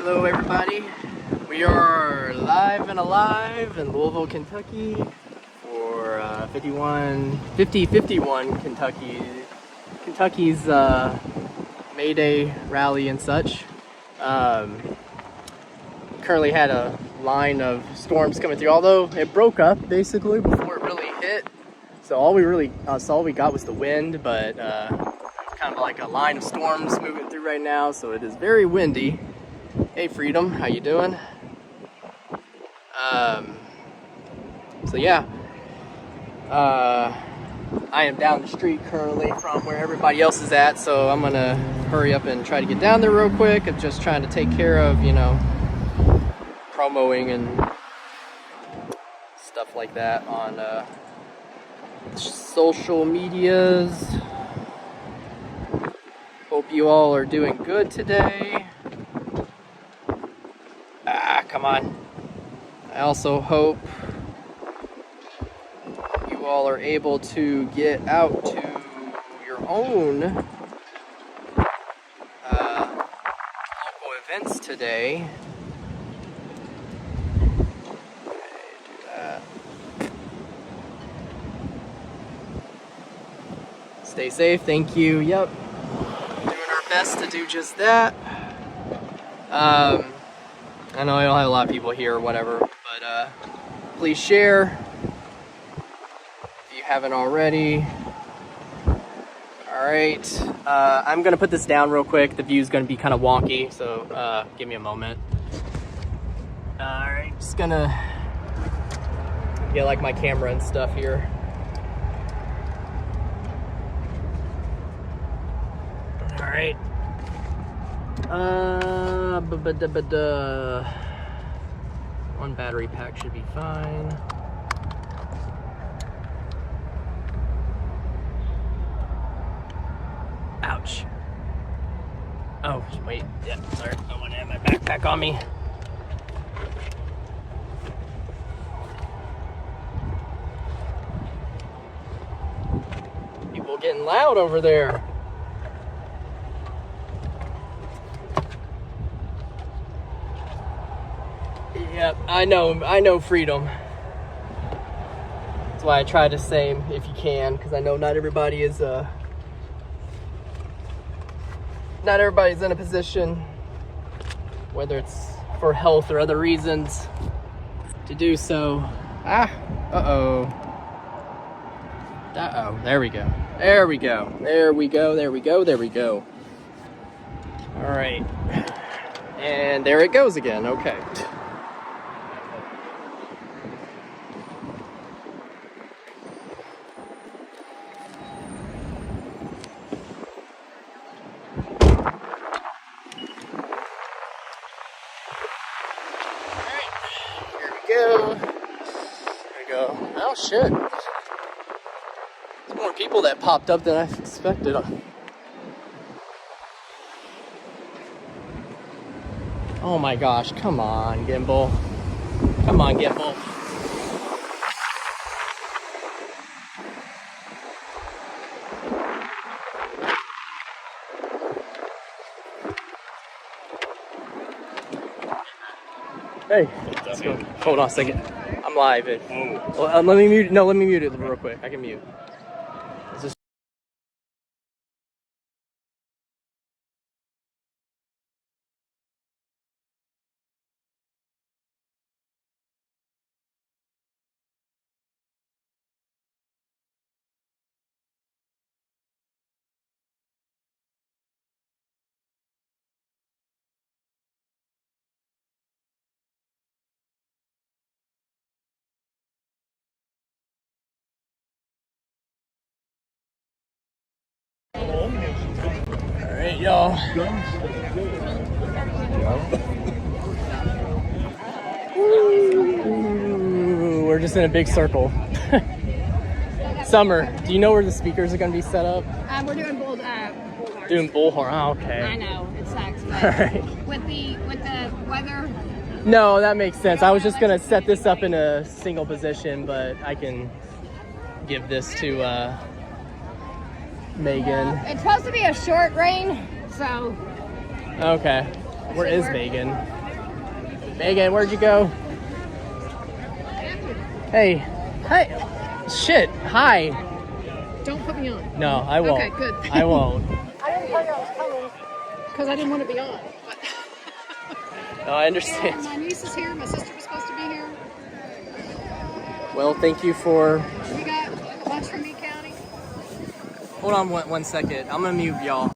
Hello everybody, we are live and alive in Louisville, Kentucky for 50-51 Kentucky's May Day rally and such. Currently had a line of storms coming through, although it broke up basically before it really hit. So all we got was the wind, but kind of like a line of storms moving through right now, so it is very windy. Hey Freedom, how you doing? So yeah, I am down the street currently from where everybody else is at, so I'm gonna hurry up and try to get down there real quick. I'm just trying to take care of, you know, promoing and stuff like that on social medias. Hope you all are doing good today. Come on. I also hope you all are able to get out to your own local events today. Okay, do that. Stay safe, thank you. Yep. Doing our best to do just that. I know I don't have a lot of people here or whatever, but please share if you haven't already. Alright, I'm gonna put this down real quick. The view's gonna be kind of wonky, so give me a moment. Alright, just gonna get like my camera and stuff here. Alright. One battery pack should be fine. Ouch. Oh, wait. Yeah, sorry. I want to have my backpack on me. People getting loud over there. Yep, I know Freedom. That's why I try to say if you can, because I know not everybody's in a position, whether it's for health or other reasons, to do so. Uh-oh, there we go. All right, and there it goes again, okay. There we go. Oh shit. There's more people that popped up than I expected. Oh my gosh, come on, Gimbal. Come on, Gimbal. Hey, let's go. Hold on a second. I'm live. Well, let me mute. No, let me mute it real quick. I can mute. It's just alright, y'all. We're just in a big circle. Summer, do you know where the speakers are going to be set up? We're doing bullhorn. Doing bullhorn. Oh, okay. I know it sucks, but right. with the weather. No, that makes sense. I was just going to set this up in a single position, but I can give this to Megan. It's supposed to be a short rain, so. Okay. Where is Megan? Megan, where'd you go? Hey, hey, shit, hi. Don't put me on. No, I won't. Okay, good. I won't. I didn't tell you I was coming because I didn't want to be on. But No, I understand. and my niece is here. My sister was supposed to be here. Well, thank you for. We got lunch from Meade County. Hold on 1 second. I'm gonna mute y'all.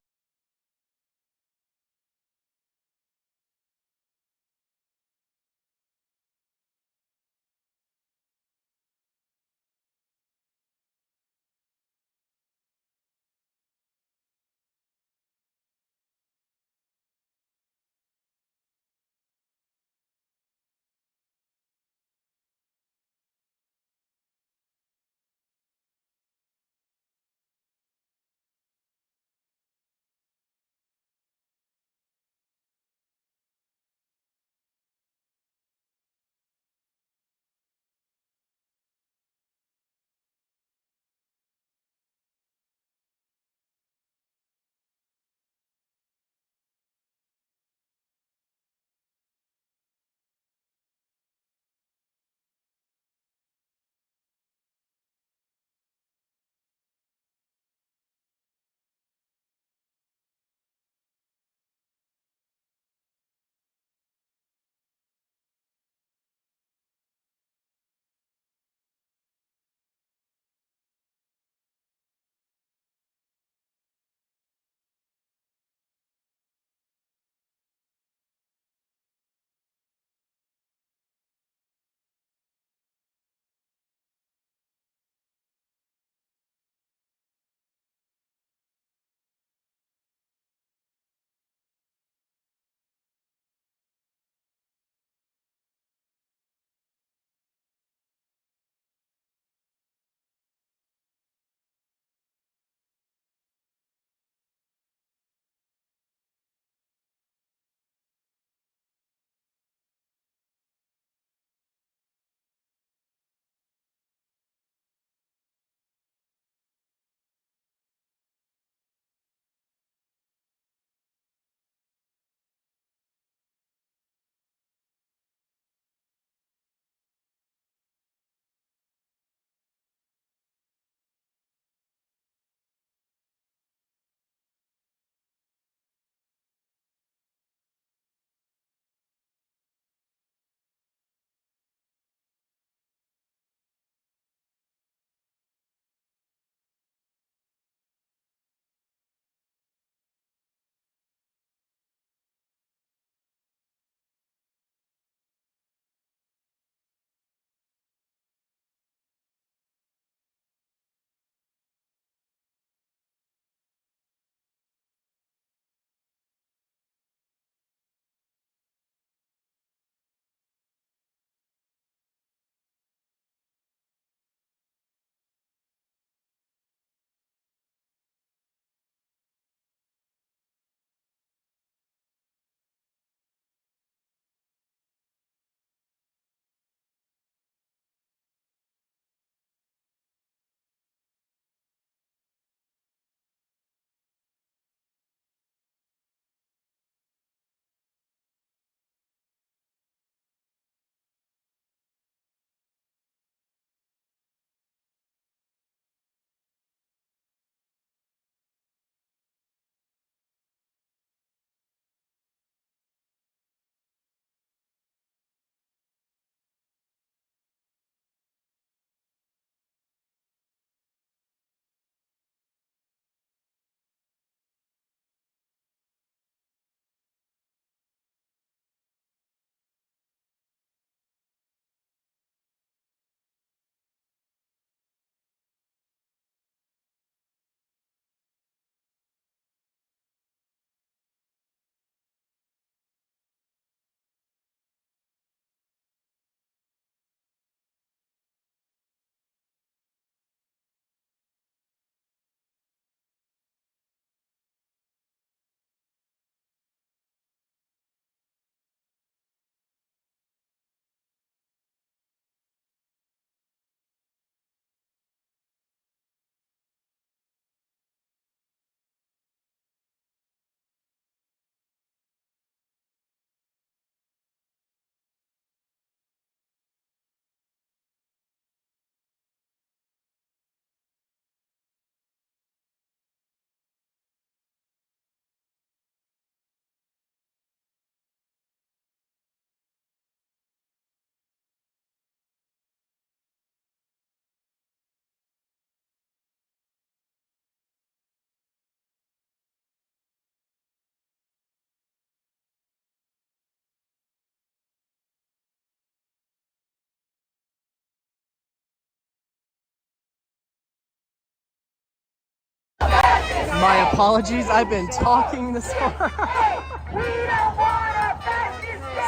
My apologies, I've been talking this far.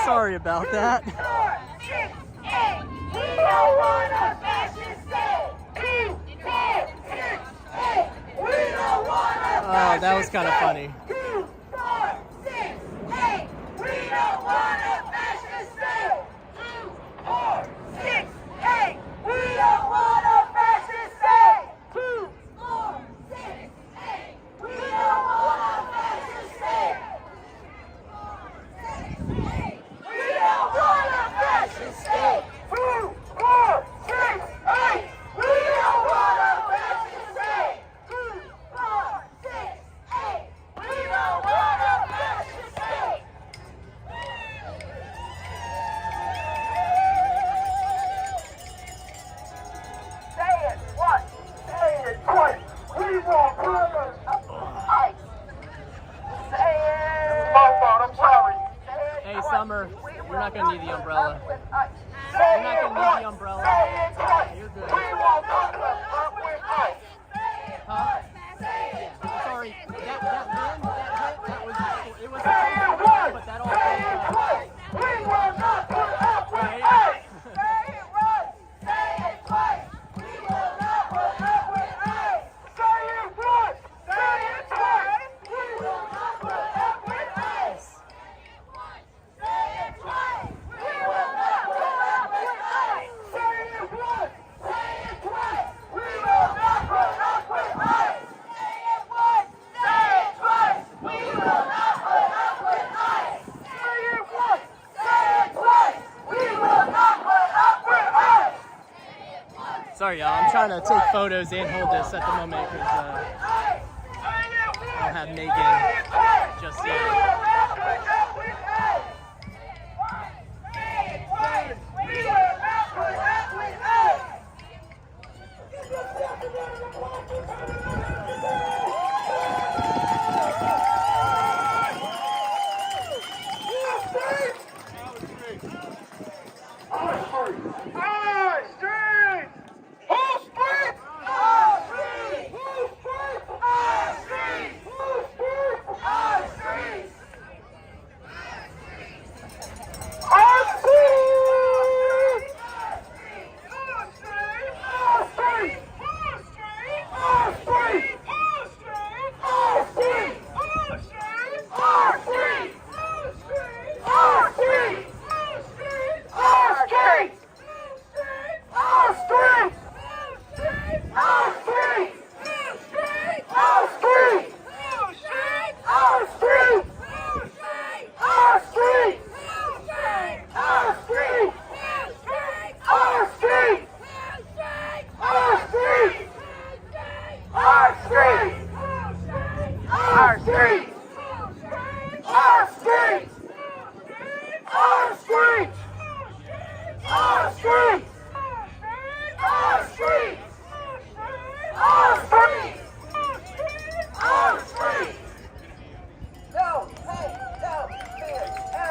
Sorry about that. Oh, that was kind of funny. Hey, Summer, you're not going to need the umbrella. You're not going to need the umbrella. You're good. Huh? Yeah. Sorry, that wind, that hit, that was, it was a but that all came We will not put up with right? Say it right! Say it twice! We will not put up with ice! Say it once! Say it twice! We will not put up with ice! Say it twice! We will not put up with ice! Say it once! Say it twice! We will not put up with ice! Say it once! Say it twice! We will not put up with ice! Say it once! Say it twice! We will not put up with ice! Sorry, y'all. I'm trying to take photos and hold this at the moment because I don't have Megan just yet.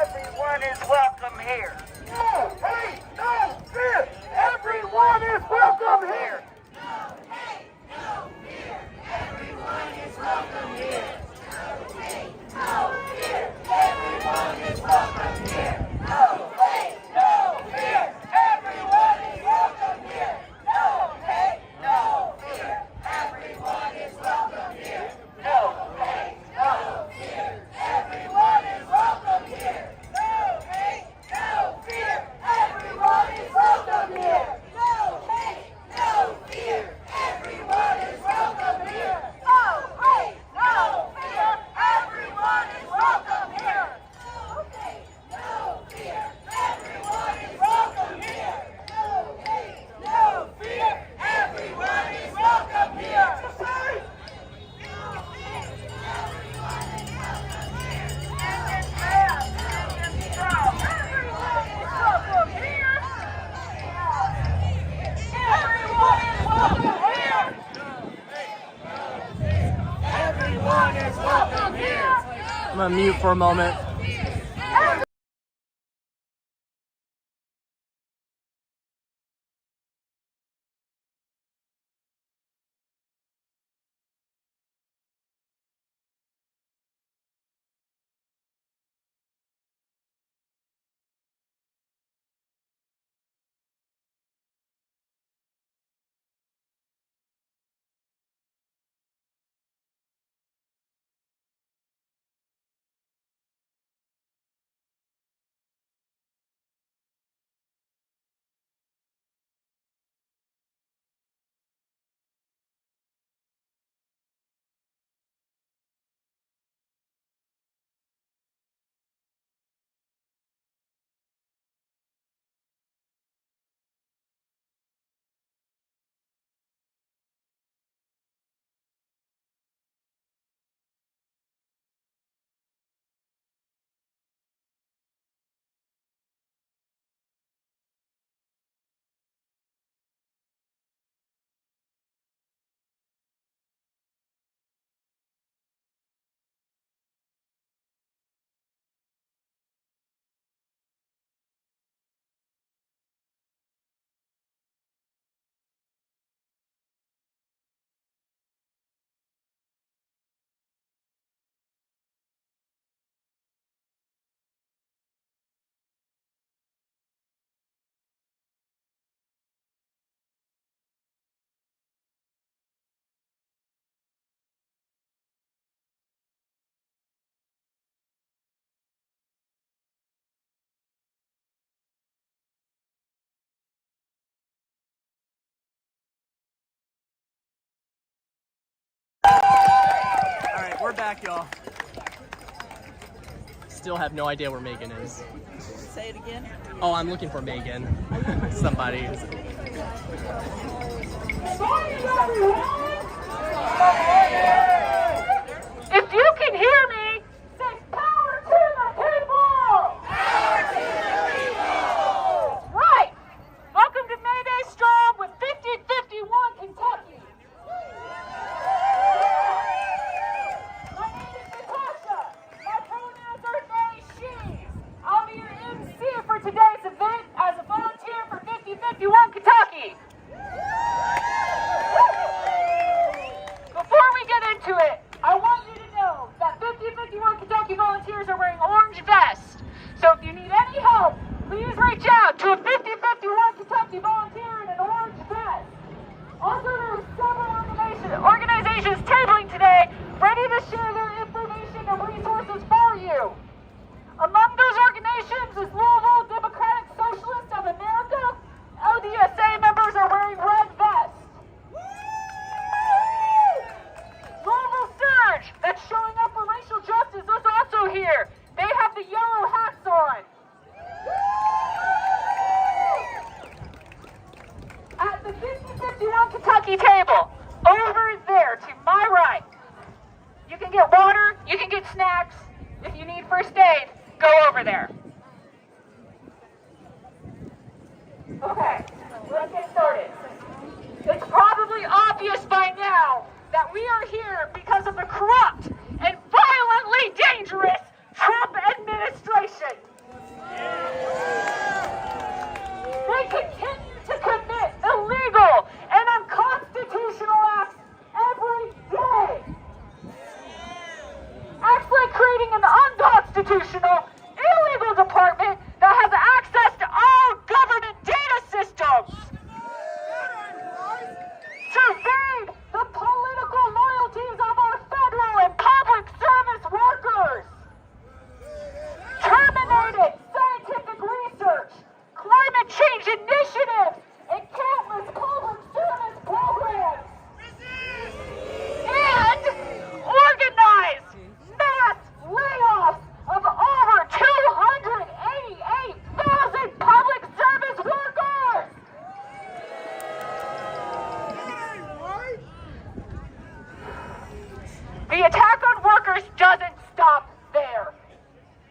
Everyone is welcome here. No hate, no fear. Everyone is welcome here. No hate, no fear. Everyone is welcome here. No hate, no fear. Everyone is welcome here. No hate, no fear. Everyone is welcome here. No hate, no fear. Everyone is welcome here. No hate, no fear. Everyone is welcome here. No hate, no fear. Everyone is welcome here. No hate, no fear. Everyone is welcome here. No hate, no fear. Everyone is welcome here. No hate, no fear. Everyone is welcome here. No hate, no fear. Everyone is welcome here. I'm gonna mute for a moment. y'all. Still have no idea where Megan is. Say it again. Oh, I'm looking for Megan. Somebody. If you can hear me, say power to the people! Power to the people! Right! Welcome to May Day Strong with 5051 Kentucky. My name is Natasha. My pronouns are they, she. I'll be your MC for today's event as a volunteer for 5051 Kentucky. Before we get into it, I want you to know that 5051 Kentucky volunteers are wearing orange vests. So if you need any help, please reach out to a 5051 Kentucky volunteer in an orange vest. Also, there are several organizations tabling today, ready to share their information and resources for you. Among those organizations is Louisville Democratic Socialists of America. LDSA members are wearing red vests. Louisville Surge, that's showing up for racial justice, is also here. They have the yellow hats on. At the 5051 Kentucky table, over there to my right, you can get water, you can get snacks. If you need first aid, go over there. Okay, let's get started. It's probably obvious by now that we are here because of the corrupt and violently dangerous Trump administration. They continue to commit illegal and unconstitutional acts every day. Acts like creating an unconstitutional, illegal department that has access to all government data systems. Surveyed the political loyalties of our federal and public service workers. Terminated scientific research, climate change initiatives, and countless public service programs. And organized mass layoffs of over 288,000 public service workers. The attack on workers doesn't stop there.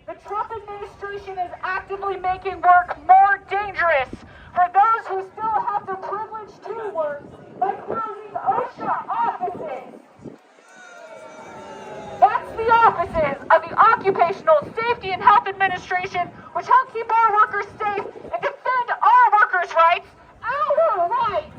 The Trump administration is actively making work more dangerous for those who still have the privilege to work by closing OSHA offices. That's the offices of the Occupational Safety and Health Administration, which help keep our workers safe and defend our workers' rights, our rights.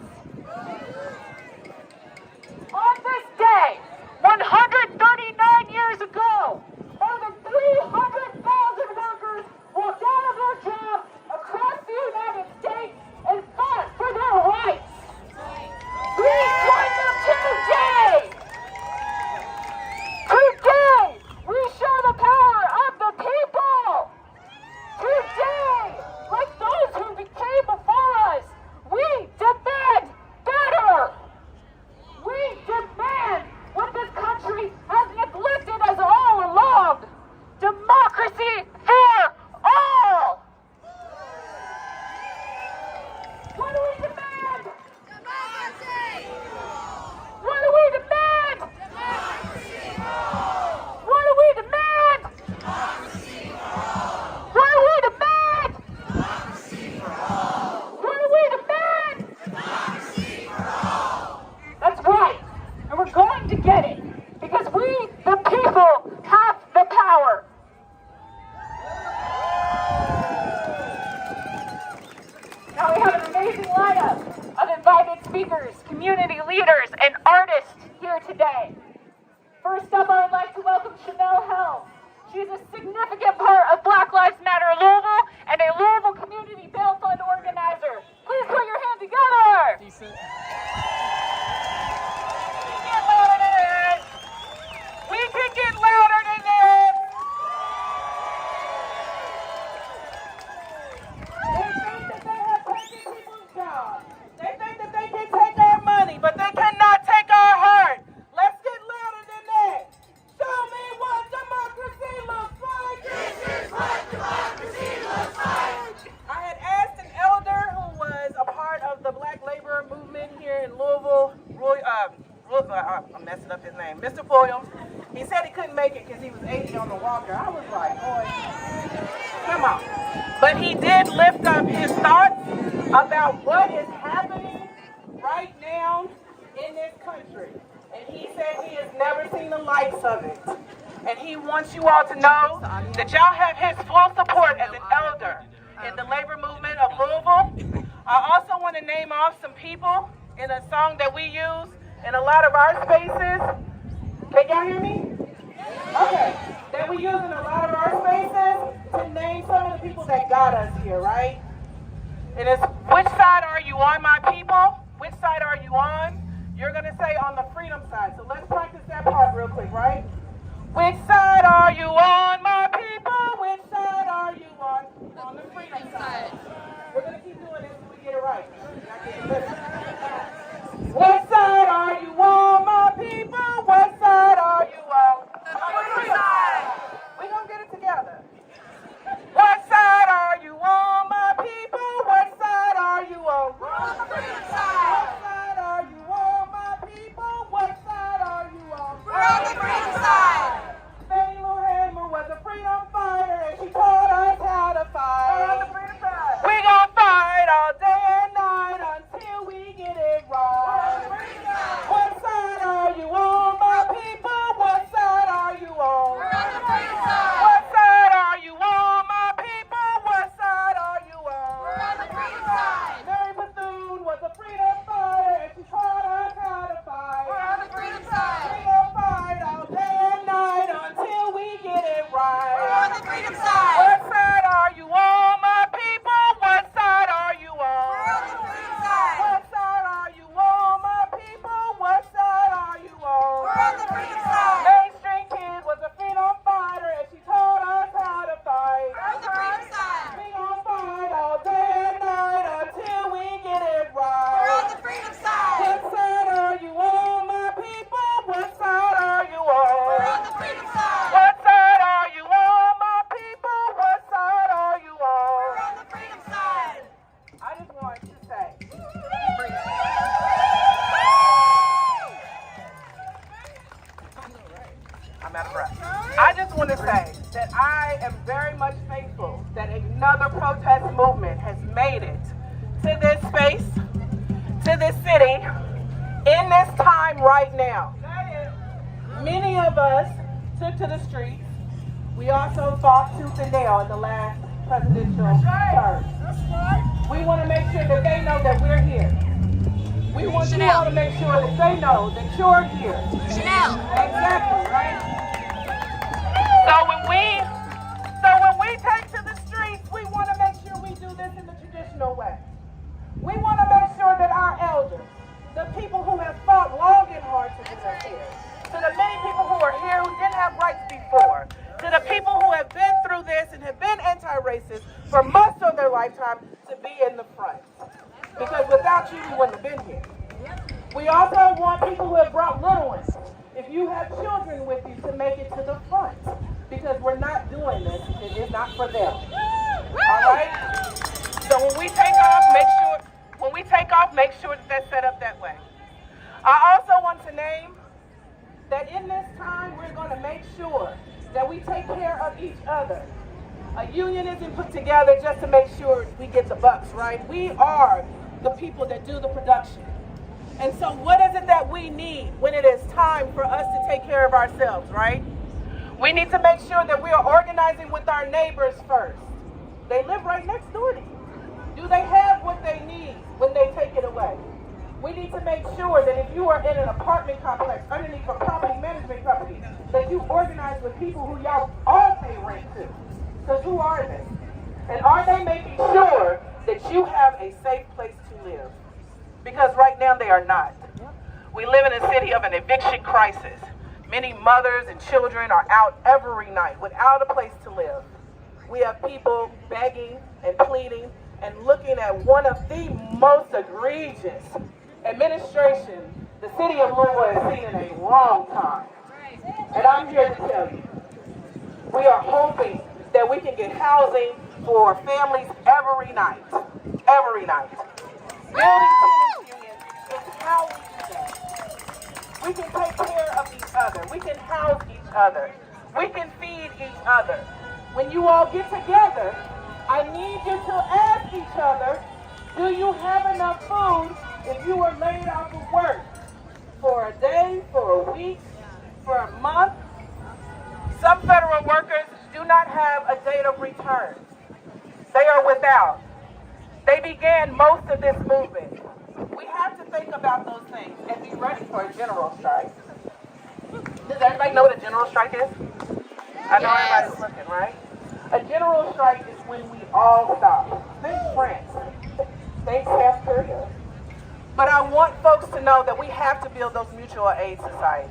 On this day, 139 years ago, more than 300,000 workers walked out of their jobs across the United States and fought for their rights. We join them today. Today, we show the power of the people. Today, like those who came before us, we demand better. We demand what this country has neglected us all along. Democracy for all. What do we demand? Democracy. What do we demand? Democracy for all. What do we demand? Democracy for all. What do we demand? Democracy for all. What do we demand? Democracy for all. That's right. And we're going to get it because we, the people, have the power. Now we have an amazing lineup of invited speakers, community leaders, and artists here today. First up, I would like to welcome Chanel Helm. She's a significant part of Black Lives Matter Louisville and a Louisville Community Bail Fund organizer. Please put your hands together. Decent. We can get louder than this. They think that they have taken people's jobs. They think that they can take our money, but they cannot take our heart. Let's get louder than that. Show me couldn't make it because he was 80 on the walker. I was like, boy, come on. But he did lift up his thoughts about what is happening right now in this country. And he said he has never seen the likes of it. And he wants you all to know that y'all have his full support as an elder in the labor movement of Louisville. I also want to name off some people in a song that we use in a lot of our spaces. Can y'all hear me? Okay. That we use in a lot of our spaces to name some of the people that got us here, right? And it's, which side are you on, my people? Which side are you on? You're going to say on the freedom side. So let's practice that part real quick, right? Which side are you on, my people? Which side are you on? On the freedom side. We're going to keep doing this until we get it right. What side are you on, my people? What side are you on? The freedom side. We're going to get it together. What side are you on, my people? What side are you on? We're on the freedom side. What side are you on, my people? What side are you on? We're on the freedom side. Fannie Lou Hamer was a freedom fighter, and she taught us how to fight. We're on the freedom side. We're going to fight all day and night until we get it right. We're on the freedom side. What side are you on, my people? What side are you on? We're on the freedom side. What side are you on, my people? What side are you on? We're on the freedom side. Mary Bethune was a freedom fighter, and she taught us how to fight. We're on the freedom side. We're going to fight all day and night until we get it right. We're on the freedom side. What side are you on, my people? What side are you on? We're on the freedom side. What side are you on, my people? What side are you on? We're on the freedom side. Main Street Kid was a freedom fighter, and she taught us how to fight. We're on the freedom side. We gon' fight all day and night until we get it right. We're on the freedom side. What side are you on, my people? What side are you on? We're on the freedom side. What side are you on, my people? What side are you on? We're on the freedom side. I just want to say. I'm out of breath. I just want to say that I am very much thankful that another protest movement has made it to this space, to this city, in this time right now. Many of us took to the streets. We also fought tooth and nail in the last presidential term. We want to make sure that they know that we're here. We want you all to make sure that they know that you're here. Chanel. Exactly, right? So when we take to the streets, we want to make sure we do this in the traditional way. We want to make sure that our elders, the people who have fought long and hard to get us here, to the many people who are here who didn't have rights before, to the people who have been through this and have been anti-racist for most of their lifetime, to be in the front. Because without you, we wouldn't have been here. We also want people who have brought little ones. If you have children with you, to make it to the front. Because we're not doing this. It is not for them. All right? So when we take off, make sure that that's set up that way. I also want to name that in this time, we're going to make sure that we take care of each other. A union isn't put together just to make sure we get the bucks, right? We are the people that do the production. And so what is it that we need when it is time for us to take care of ourselves, right? We need to make sure that we are organizing with our neighbors first. They live right next door to you. Do they have what they need when they take it away? We need to make sure that if you are in an apartment complex underneath a property management company, that you organize with people who y'all all pay rent to. Because who are they? And are they making sure that you have a safe place to live? Because right now they are not. We live in a city of an eviction crisis. Many mothers and children are out every night without a place to live. We have people begging and pleading and looking at one of the most egregious administration the city of Louisville has seen in a long time. And I'm here to tell you, we are hoping that we can get housing for families every night. Every night. Building tenants unions is how we do that. We can take care of each other. We can house each other. We can feed each other. When you all get together, I need you to ask each other, do you have enough food if you were laid off of work? For a day, for a week, for a month? Some federal workers do not have a date of return. They are without. They began most of this movement. We have to think about those things and be ready for a general strike. Does everybody know what a general strike is? I know everybody's looking, right? A general strike is when we all stop. Think France. Think South Korea. But I want folks to know that we have to build those mutual aid societies.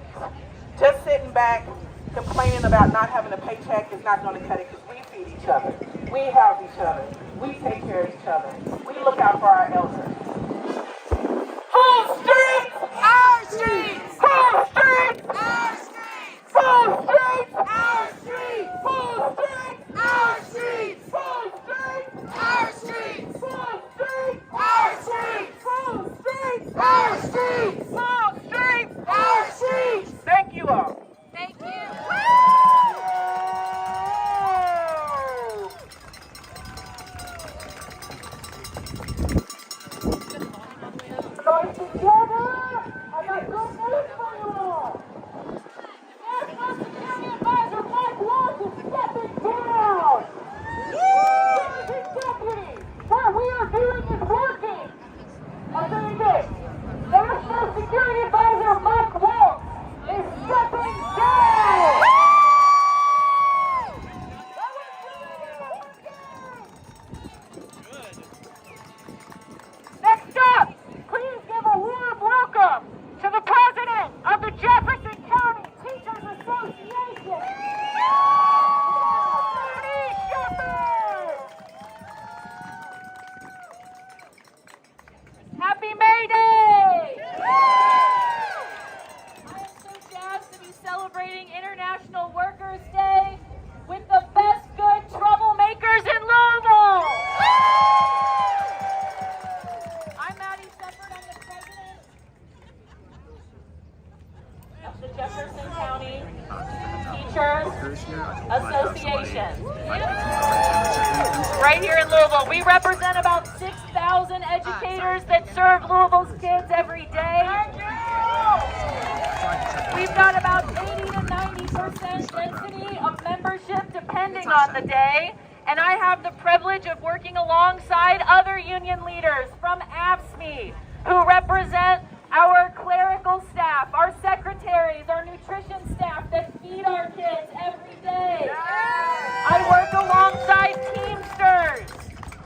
Just sitting back, complaining about not having a paycheck is not going to cut it because we feed each other. We help each other. We take care of each other. We look out for our elders. Whose streets? Our streets! Whose streets? Our streets! Whose streets? Our streets! Whose streets? Our streets! Whose streets? Our streets! Whose streets? Our streets! Whose streets? Our streets! Whose streets? Our streets! Thank you all. Thank you. Guys, together, I got good news for you all. National Security Advisor Mike Walsh is stepping down. He's deputy. What we are doing is working. I'll tell you this. National Security Advisor Mike Walsh is stepping down. Next up, please give a warm welcome to the president of the Jefferson County Teachers Association, Tony Shepard. Happy May Day! I am so jazzed to be celebrating International Workers' Day with the best good troublemakers in Louisville. I'm Maddie Shepard. I'm the president of the Jefferson County Teachers Association. Right here in Louisville, we represent about 6,000 educators that serve Louisville's kids every day. We've got about 80 to 90% density of membership depending on the day, and I have the privilege of working alongside other union leaders from AFSCME who represent our clerical staff, our secretaries, our nutrition staff that feed our kids every day. I work alongside Teamsters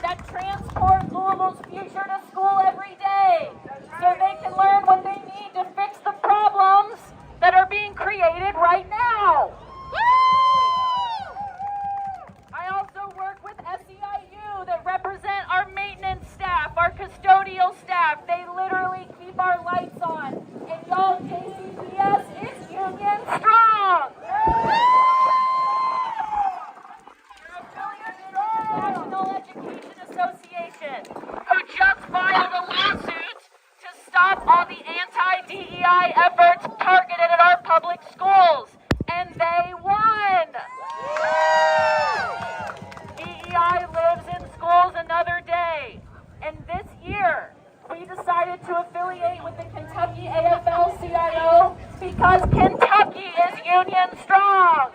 that transport Louisville's future to school every day so they can learn what they need to fix the problems that are being created right now. I also work with SEIU that represent our maintenance staff, our custodial staff. They literally keep our lights on. And y'all, JCPS is union strong. You're affiliated with the National Education Association, who just filed a lawsuit to stop all the anti-DEI efforts targeted at our public schools. And they won. DEI lives in schools another day. And this year, we decided to affiliate with the Kentucky AFL-CIO because Kentucky is union strong.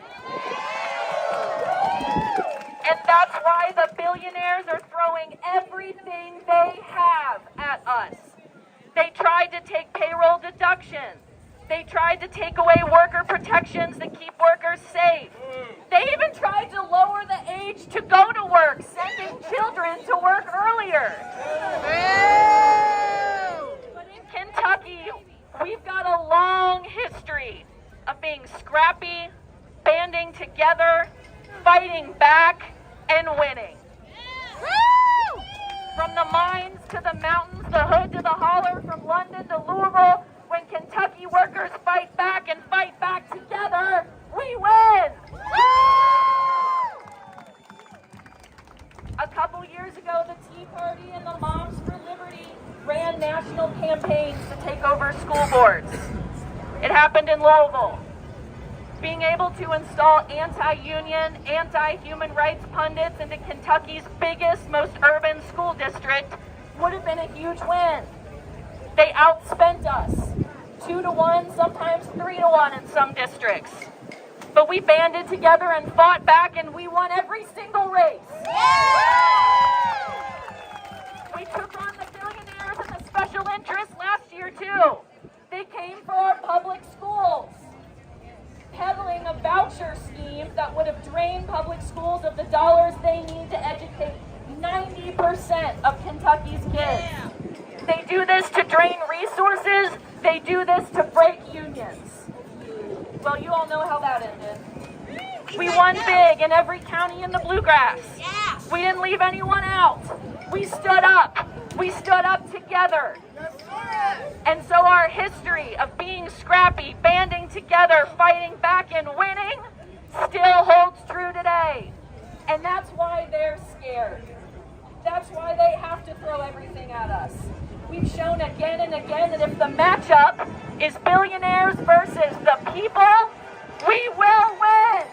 And that's why the billionaires are throwing everything they have at us. They tried to take payroll deductions. They tried to take away worker protections that keep workers safe. They even tried to lower the age to go to work, sending children to work earlier. But in Kentucky, we've got a long history of being scrappy, banding together, fighting back, and winning. From the mines to the mountains, the hood to the holler, from London to Louisville, when Kentucky workers fight back and fight back together, we win! A couple years ago, the Tea Party and the Moms for Liberty ran national campaigns to take over school boards. It happened in Louisville. being able to install anti-union, anti-human rights pundits into Kentucky's biggest, most urban school district would have been a huge win. They outspent us 2-to-1, sometimes 3-to-1 in some districts. But we banded together and fought back, and we won every single race. We took on the billionaires and the special interests last year, too. They came for our public schools, peddling a voucher scheme that would have drained public schools of the dollars they need to educate 90% of Kentucky's kids. They do this to drain resources. They do this to break unions. Well, you all know how that ended. We won big in every county in the Bluegrass. We didn't leave anyone out. We stood up. We stood up together. And so our history of being scrappy, banding together, fighting back, and winning still holds true today. And that's why they're scared. That's why they have to throw everything at us. We've shown again and again that if the matchup is billionaires versus the people, we will win.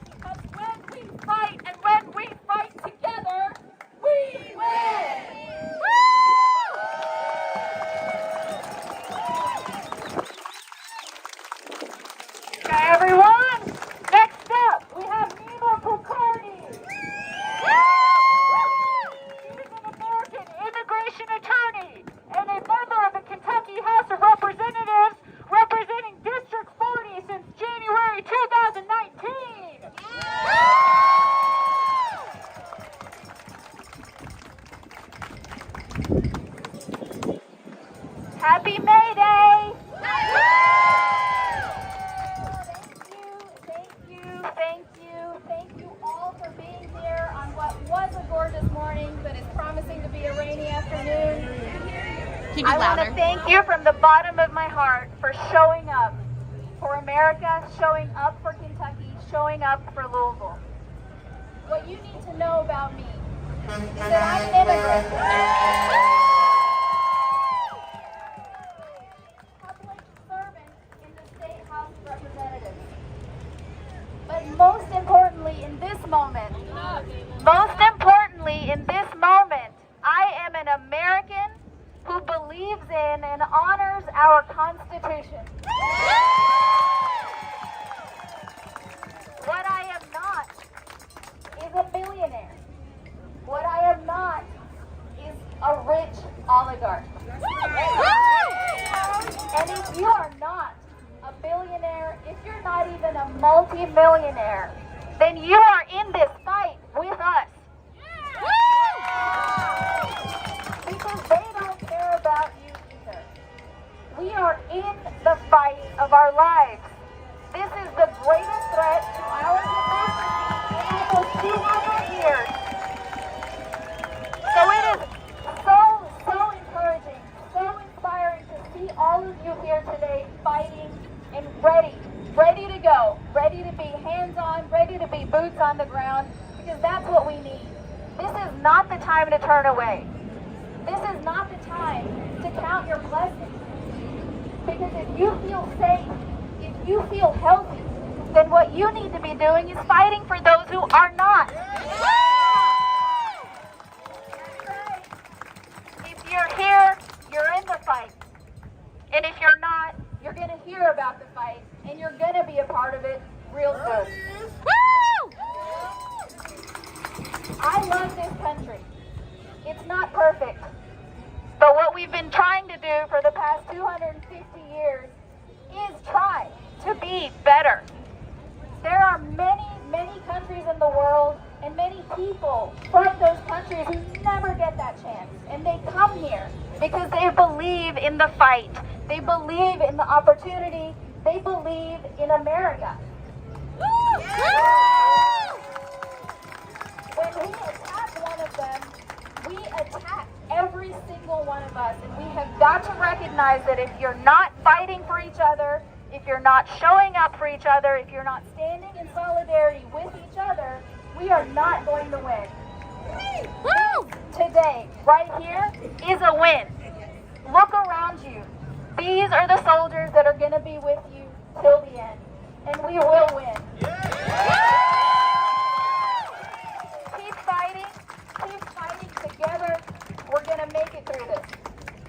Because when we fight and when we fight together, we win. Okay, everyone. Next up, we have Nima Kulkarni. She's an American immigration attorney and a member of the Kentucky House of Representatives, representing District 40 since January 2019. Happy May Day! Thank you all for being here on what was a gorgeous morning, but is promising to be a rainy afternoon. I want to thank you from the bottom of my heart for showing up for America, showing up for Kentucky, showing up for Louisville. What you need to know about me is that I'm an immigrant. Public servant in the State House of Representatives. But most importantly in this moment, I am an American who believes in and honors our Constitution. What I am not is a billionaire. What I am not is a rich oligarch. And if you are not a billionaire, if you're not even a multi-millionaire, then you are in this fight with us. Because they don't care about you either. We are in the fight of our lives. This is the greatest threat to our democracy in almost 200 years. So it is so encouraging, so inspiring to see all of you here today fighting and ready to go, ready to be hands-on, ready to be boots on the ground, because that's what we need. This is not the time to turn away. This is not the time to count your blessings. Because if you feel safe, if you feel healthy, then what you need to be doing is fighting for those who are not. If you're here, you're in the fight. And if you're not, you're going to hear about the fight, and you're going to be a part of it real soon. I love this country. It's not perfect. But what we've been trying to do for the past 250 years is try to be better. There are many countries in the world and many people from those countries who never get that chance. And they come here because they believe in the fight. They believe in the opportunity. They believe in America. When we attack one of them, we attack every single one of us. And we have got to recognize that if you're not fighting for each other, if you're not showing up for each other, if you're not standing in solidarity with each other, we are not going to win. Today, right here, is a win. Look around you. These are the soldiers that are going to be with you till the end. And we will win. Keep fighting together. We're going to make it through this.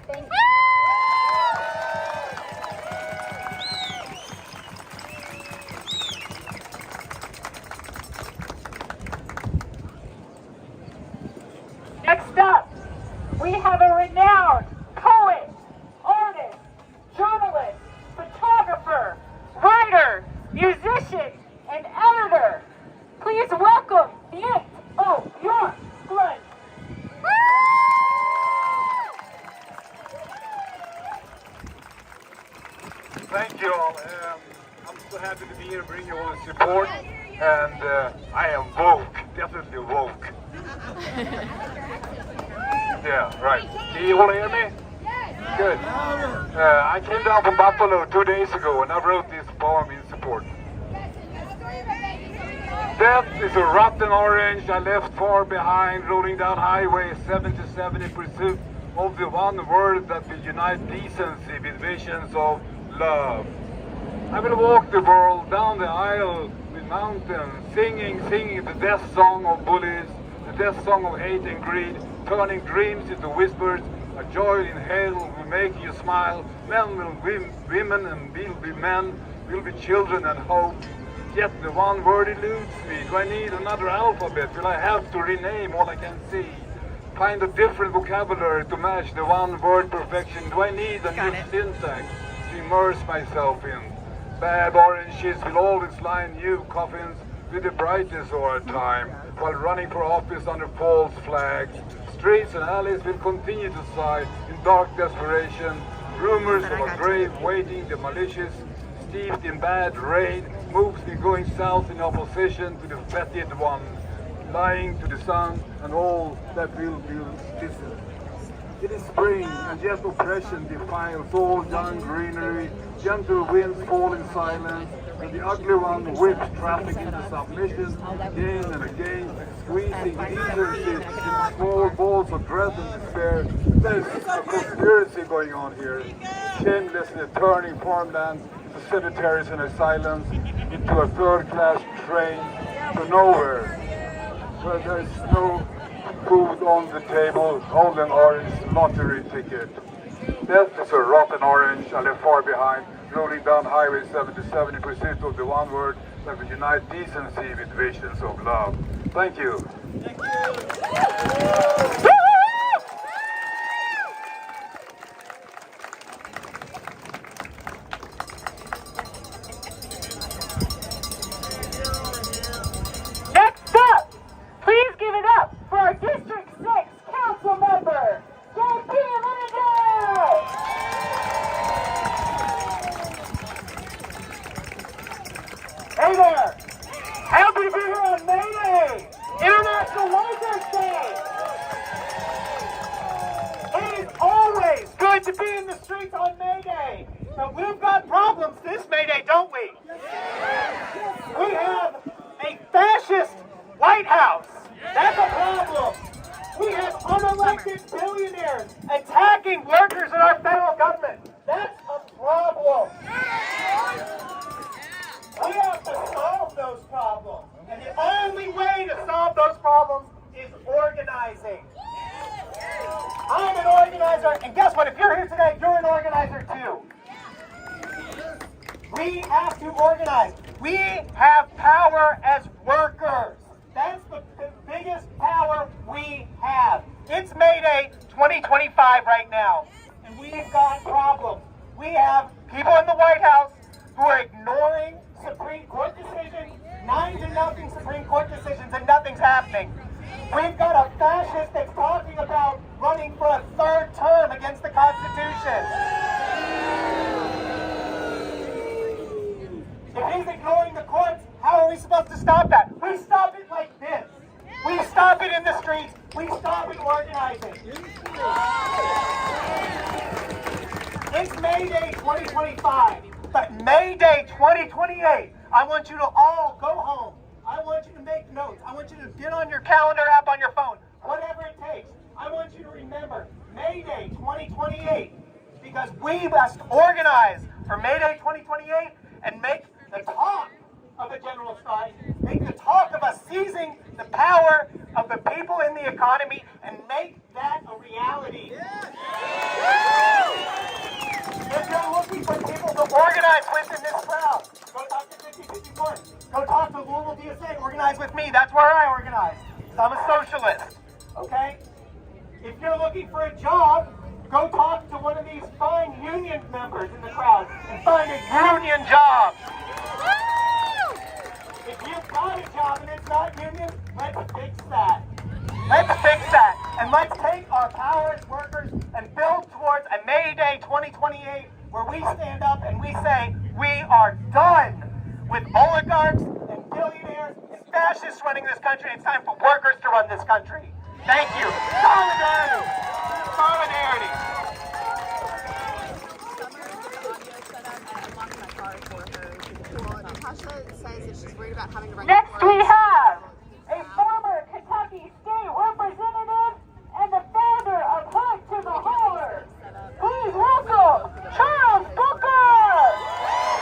Thank you. Next up, we have a renowned poet, artist, journalist, photographer, writer, musician, and editor. Please welcome the Int of Your Blood. Thank you all. I'm so happy to be here and bring you all the support. And I am woke, definitely woke. Yeah, right. Do you all hear me? Good. I came down from Buffalo 2 days ago and I wrote this poem in support. Death is a rotten orange I left far behind, rolling down Highway 77 in pursuit of the one word that will unite decency with visions of love. I will walk the world down the aisle with mountains, singing the death song of bullies, the death song of hate and greed, turning dreams into whispers. A joy in hell will make you smile. Men will be women and will be men, will be children and hope. Yet the one word eludes me. Do I need another alphabet? Will I have to rename all I can see? Find a different vocabulary to match the one word perfection? Do I need a new syntax to immerse myself in? Bad oranges will always line new coffins with the brightness of our time, while running for office under false flags. Streets and alleys will continue to sigh in dark desperation. Rumors of a grave waiting, the malicious, steeped in bad rain, moves me going south in opposition to the fetid one, lying to the sun and all that will be distant. It is spring, and yet oppression defiles all young greenery. Gentle winds fall in silence, and the ugly one whips traffic into submission, again and again, squeezing decency in small balls of dread and despair. There's a conspiracy going on here, shamelessly turning farmlands into cemeteries and asylums, into a third-class train to nowhere, where there's no food on the table, hold an orange lottery ticket. Death is a rotten orange I left far behind, rolling down Highway 77 in pursuit of the one word that will unite decency with visions of love. Thank you. Next up, please give it up for our District 6 Council Member, JP Liddell. Hey there! Happy to be here on May Day, International Workers' Day. It is always good to be in the streets on May Day, but we've got problems this May Day, don't we? We have a fascist White House. That's a problem. We have unelected billionaires attacking workers in our federal government. That's a problem. We have to solve those problems. And the only way to solve those problems is organizing. I'm an organizer, and guess what? If you're here today, you're an organizer too. We have to organize. We have power as workers. That's the biggest power we have. It's May Day 2025 right now, and we've got problems. We have people in the White House who are ignoring Supreme Court decisions, 9-0 Supreme Court decisions, and nothing's happening. We've got a fascist that's talking about running for a third term against the Constitution. If he's ignoring the courts, how are we supposed to stop that? We stop it like this. We stop it in the streets. We stop it organizing. It's May Day 2025, but May Day 2028, I want you to all go home. I want you to make notes. I want you to get on your calendar app on your phone, whatever it takes. I want you to remember May Day 2028, because we must organize for May Day 2028 and make the talk of a general strike, make the talk of us seizing the power of the people in the economy and make that a reality. If you're looking for people to organize with in this crowd, go talk to 5054. Go talk to Louisville DSA. Organize with me. That's where I organize. Because I'm a socialist. Okay? If you're looking for a job, go talk to one of these fine union members in the crowd and find a union job. If you've got a job and it's not union, let's fix that. Let's fix that. And let's take our power as workers and build towards a May Day 2028 where we stand up and we say, we are done with oligarchs and billionaires and fascists running this country. It's time for workers to run this country. Thank you. Solidarity. Solidarity. Next we have a former Kentucky state representative and the founder of Hood to the Hauler. Please welcome Charles Booker!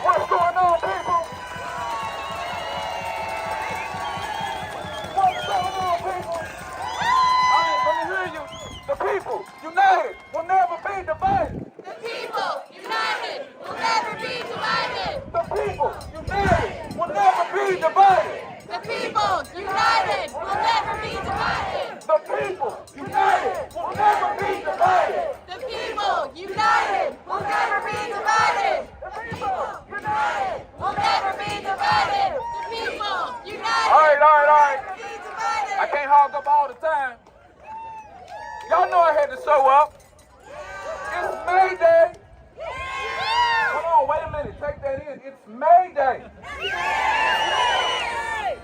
What's going on, people? What's going on, people? All right, let me hear you. The people, united, will never be divided. The people, united, will never be divided. The people, united, will never be divided. The people, united, will never be divided. The people, united, will never be divided. The people, united, will never be divided. The people, united. Will never be divided. The people, united, All right. will never be divided. I can't hog up all the time. Y'all know I had to show up. It's May Day. Hold on, wait a minute. Take that in. It's May Day.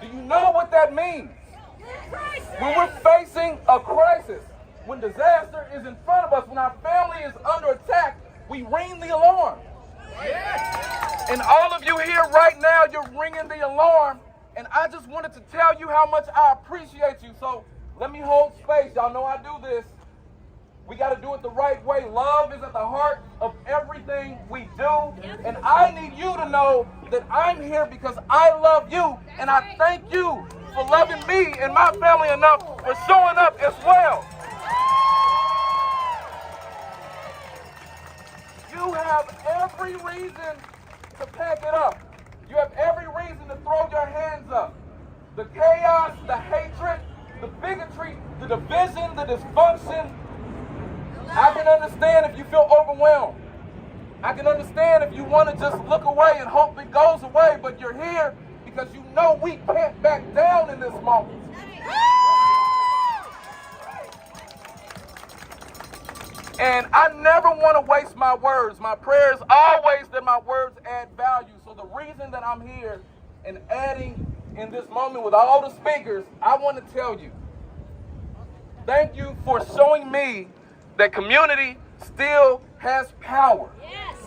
Do you know what that means? When we're facing a crisis, when disaster is in front of us, when our family is under attack, we ring the alarm. And all of you here right now, you're ringing the alarm. And I just wanted to tell you how much I appreciate you. So let me hold space. Y'all know I do this. We got to do it the right way. Love is at the heart of everything we do. And I need you to know that I'm here because I love you. And I thank you for loving me and my family enough for showing up as well. You have every reason to pack it up. You have every reason to throw your hands up. The chaos, the hatred, the bigotry, the division, the dysfunction. I can understand if you feel overwhelmed. I can understand if you want to just look away and hope it goes away, but you're here because you know we can't back down in this moment. And I never want to waste my words. My prayer is always that my words add value. So the reason that I'm here and adding in this moment with all the speakers, I want to tell you, thank you for showing me that community still has power. Yes.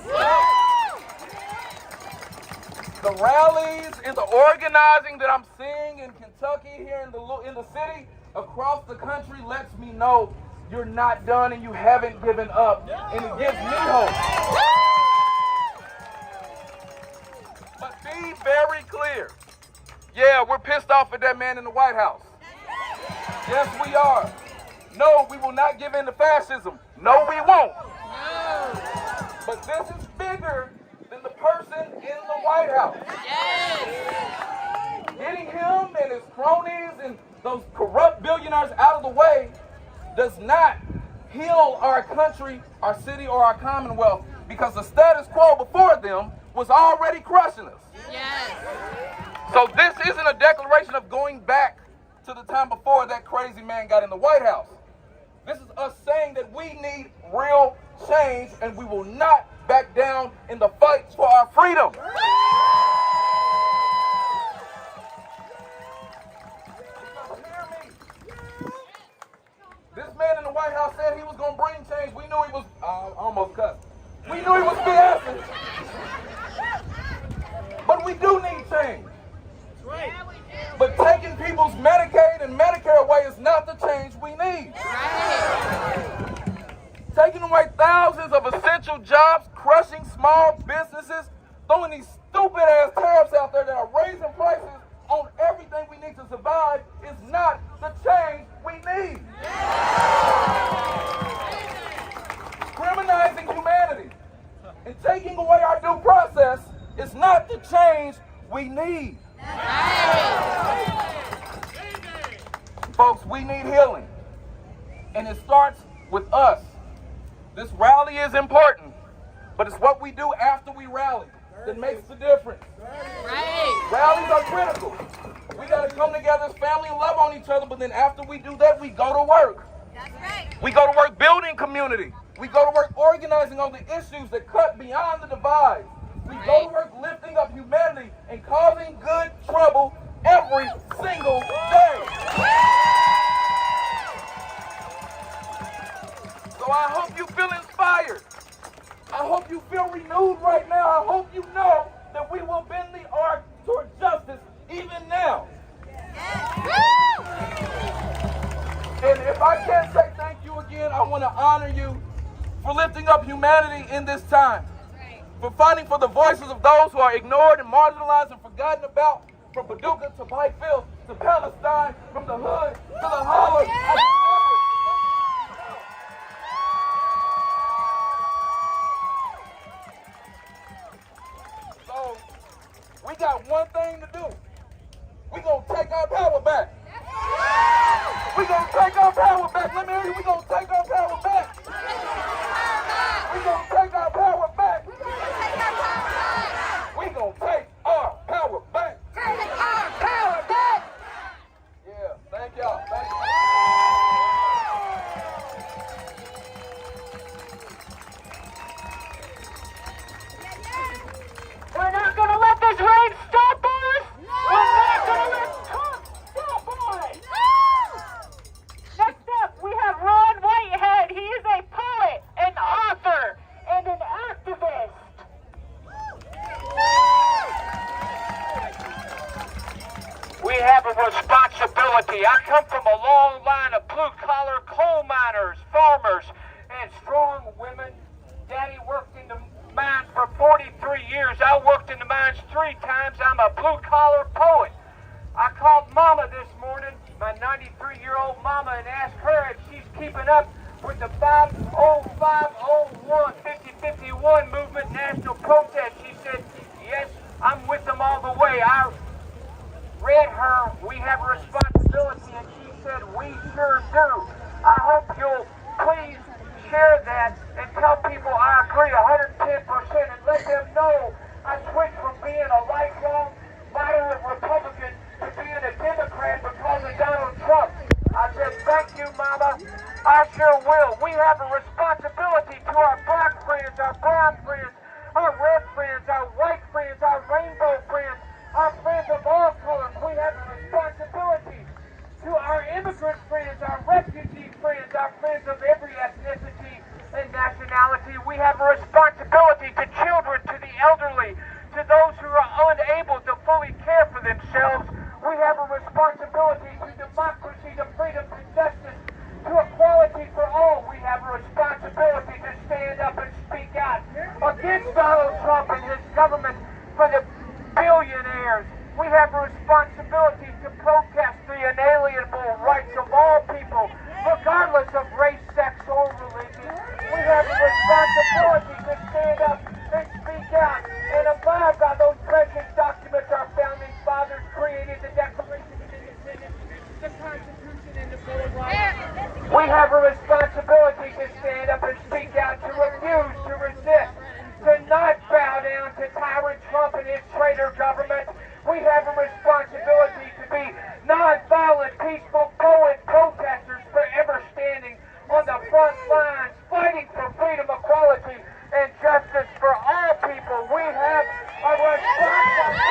The rallies and the organizing that I'm seeing in Kentucky, here in the city, across the country, lets me know you're not done and you haven't given up. And it gives me hope. But be very clear. Yeah, we're pissed off at that man in the White House. Yes, we are. No, we will not give in to fascism. No, we won't. But this is bigger than the person in the White House. Yes. Getting him and his cronies and those corrupt billionaires out of the way does not heal our country, our city, or our commonwealth, because the status quo before them was already crushing us. Yes. So this isn't a declaration of going back to the time before that crazy man got in the White House. This is us saying that we need real change and we will not back down in the fight for our freedom. Hear me. This man in the White House said he was going to bring change. We knew he was, almost cussed. We knew he was BSing. But we do need change. But take Folks, we need healing. And it starts with us. This rally is important, but it's what we do after we rally that makes the difference. Right. Rallies are critical. We got to come together as family and love on each other, but then after we do that, we go to work. That's right. We go to work building community. We go to work organizing on the issues that cut beyond the divide. We go to work lifting up humanity and causing good trouble every single day. So I hope you feel inspired. I hope you feel renewed right now. I hope you know that we will bend the arc toward justice even now. And if I can't say thank you again, I want to honor you for lifting up humanity in this time, for fighting for the voices of those who are ignored and marginalized and forgotten about, from Paducah to Pikeville to Palestine, from the hood to the holler. So, we got one thing to do. We're going to take our power back. We're going to take our power back. Let me hear you. We're going to take our power back. We're going to take our power back. We're going to take our power back. Take our power back. Yeah, thank y'all. Thank you. We're not going to let this rain stop us. We're not going to let Trump stop us. Next up, we have Ron Whitehead. He is a poet, an author, and an activist. We have a responsibility. I come from a long line of blue-collar coal miners, farmers, and strong women. Daddy worked in the mines for 43 years. I worked in the mines 3 times. I'm a blue-collar poet. I called Mama this morning, my 93-year-old mama, and asked her if she's keeping up with the 50501 5051 movement national protest. She said, yes, I'm with them all the way. I read her, we have a responsibility, and she said, we sure do. I hope you'll please share that and tell people I agree 110% and let them know I switched from being a lifelong moderate Republican to being a Democrat because of Donald Trump. I said, thank you, Mama. I sure will. We have a responsibility to our black friends, our brown friends, our red friends, our white friends, our rainbow friends, our friends of all colors. We have a responsibility to our immigrant friends, our refugee friends, our friends of every ethnicity and nationality. We have a responsibility to children, to the elderly, to those who are unable to fully care for themselves. We have a responsibility to democracy, to freedom, to justice, to equality for all. We have a responsibility to stand up and speak out against Donald Trump and his government for the billionaires. We have a responsibility to protest the inalienable rights of all people, regardless of race, sex, or religion. We have a responsibility to stand up and speak out and abide by those precious documents our founding fathers created, the Declaration of Independence, the Constitution, and the Bill of Rights. We have a responsibility to stand up and speak out, to refuse, to resist, to not bow down to tyrant Trump and his traitor government. We have a responsibility to be nonviolent, peaceful, poet protesters, forever standing on the front lines, fighting for freedom, equality, and justice for all people. We have a responsibility.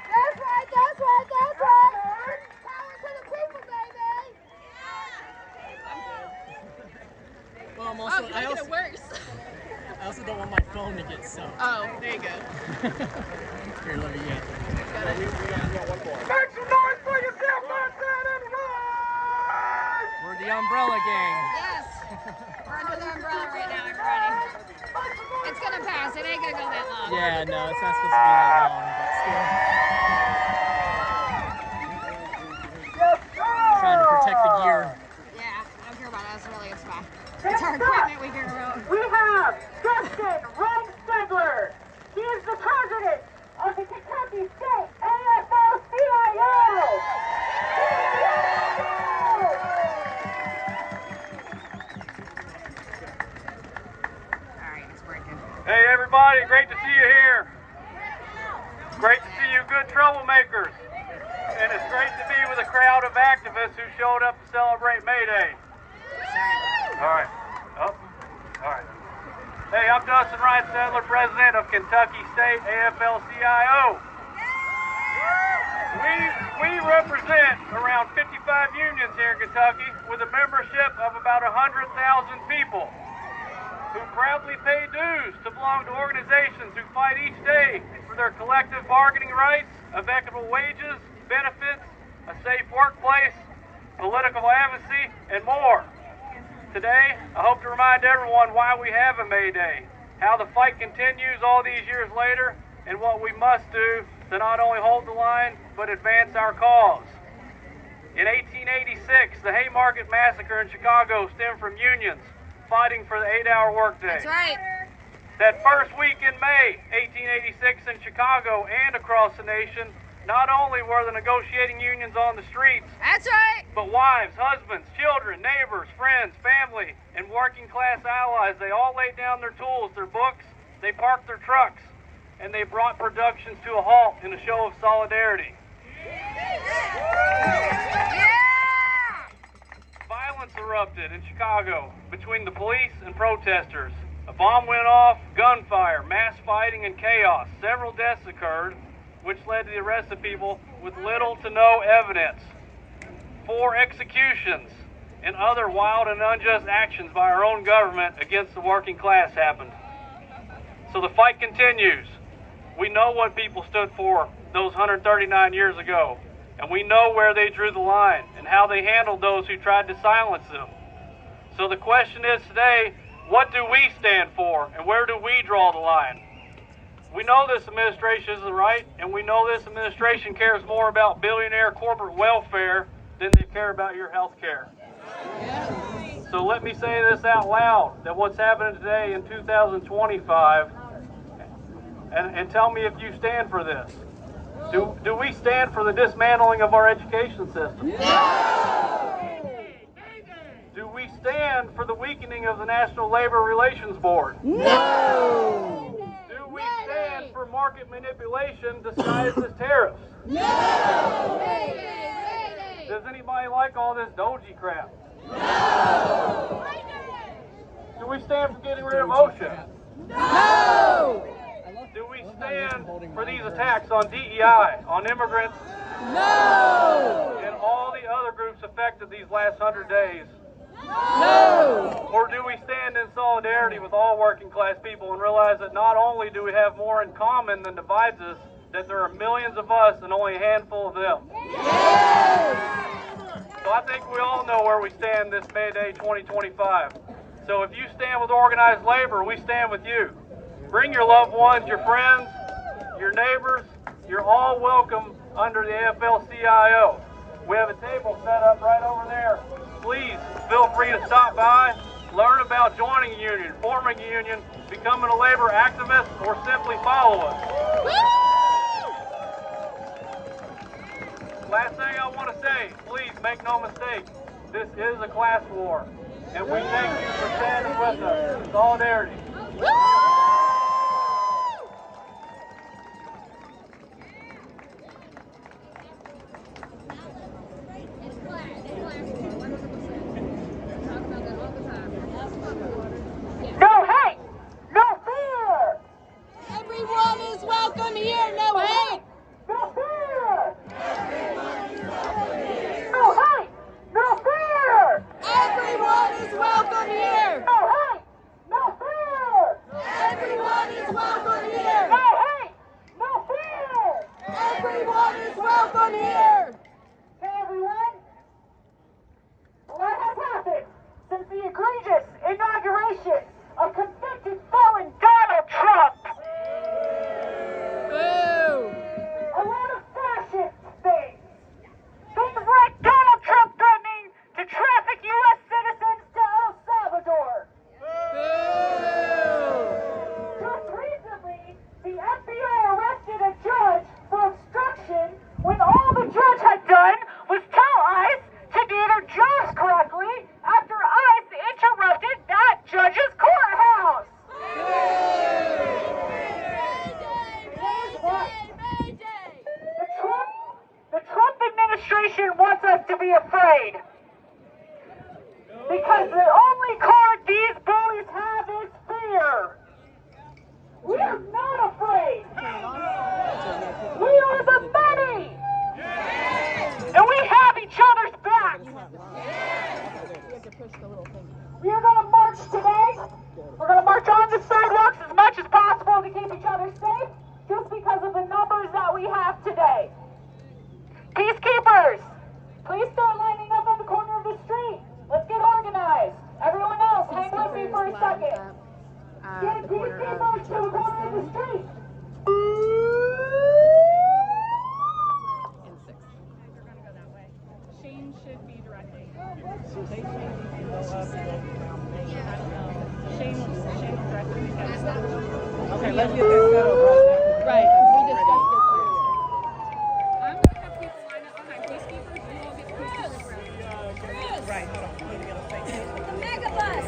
That's right, that's right, that's right. Power to the people, baby. Well, I'm also, I also don't want my phone to get soaked. Oh, there you go. Here, let me get it. Make some noise for yourself, outside and run! We're the Umbrella Gang. Yes. We're under the umbrella right now, everybody. It's gonna pass. It ain't gonna go that long. Yeah, no, it's not supposed to be that long, but still. Trying to protect the gear. Yeah, I don't care about us, really. It's fine. It's our equipment we can ruin. We have Justin Run Sadler. He is the president of the Kentucky State AFL-CIO. Hey everybody, great to see you here. Great to see you good troublemakers. And it's great to be with a crowd of activists who showed up to celebrate May Day. Alright. Alright. Hey, I'm Dustin Ryan Sadler, president of Kentucky State AFL-CIO. We represent around 55 unions here in Kentucky with a membership of about 100,000 people who proudly pay dues to belong to organizations who fight each day for their collective bargaining rights, of equitable wages, benefits, a safe workplace, political advocacy, and more. Today, I hope to remind everyone why we have a May Day, how the fight continues all these years later, and what we must do to not only hold the line, but advance our cause. In 1886, the Haymarket Massacre in Chicago stemmed from unions fighting for the 8-hour workday. That's right. That first week in May 1886 in Chicago and across the nation, not only were the negotiating unions on the streets, That's right. but wives, husbands, children, neighbors, friends, family, and working class allies, they all laid down their tools, their books, they parked their trucks, and they brought productions to a halt in a show of solidarity. Violence erupted in Chicago between the police and protesters. A bomb went off, gunfire, mass fighting, and chaos. Several deaths occurred, which led to the arrest of people with little to no evidence. 4 executions and other wild and unjust actions by our own government against the working class happened. So the fight continues. We know what people stood for those 139 years ago, and we know where they drew the line and how they handled those who tried to silence them. So the question is today, what do we stand for, and where do we draw the line? We know this administration isn't right, and we know this administration cares more about billionaire corporate welfare than they care about your health care. So let me say this out loud, that what's happening today in 2025, and tell me if you stand for this. Do we stand for the dismantling of our education system? No! Do we stand for the weakening of the National Labor Relations Board? No! Do we stand for market manipulation disguised as tariffs? No! Does anybody like all this doji crap? No! Do we stand for getting rid of OSHA? No! Do we stand for these attacks on DEI, on immigrants? No! And all the other groups affected these last 100 days? No! Or do we stand in solidarity with all working class people and realize that not only do we have more in common than divides us, that there are millions of us and only a handful of them? Yes! So I think we all know where we stand this May Day 2025. So if you stand with organized labor, we stand with you. Bring your loved ones, your friends, your neighbors. You're all welcome under the AFL-CIO. We have a table set up right over there. Please feel free to stop by, learn about joining a union, forming a union, becoming a labor activist, or simply follow us. Last thing I want to say, please make no mistake, this is a class war, and we thank you for standing with us in solidarity. No hate, no fear. Everyone is welcome here. No hate. No fear. No hate, no fear. Everyone is welcome here. No hate, no fear. Everyone is welcome here. No hate, no fear. Everyone is welcome here. Hey everyone, what has happened since the egregious inauguration of convicted felon Donald Trump? afraid. Because the only card these bullies have is fear. We are not afraid. We are the many. And we have each other's back. We are going to march today. We're going to march on the sidewalks as much as possible to keep each other safe, just because of the numbers that we have today. Peacekeepers, please start lining up on the corner of the street. Let's get organized. Everyone else, hang with me for a second. Get peacekeepers to the corner of the street. Shane should be directing. Shane was directing. Okay, let's get this settled right now. Right, we discussed this earlier. I'm going to have people line up behind peacekeepers. You all get peacekeepers around. Right, hold on. We're gonna say Mega bus.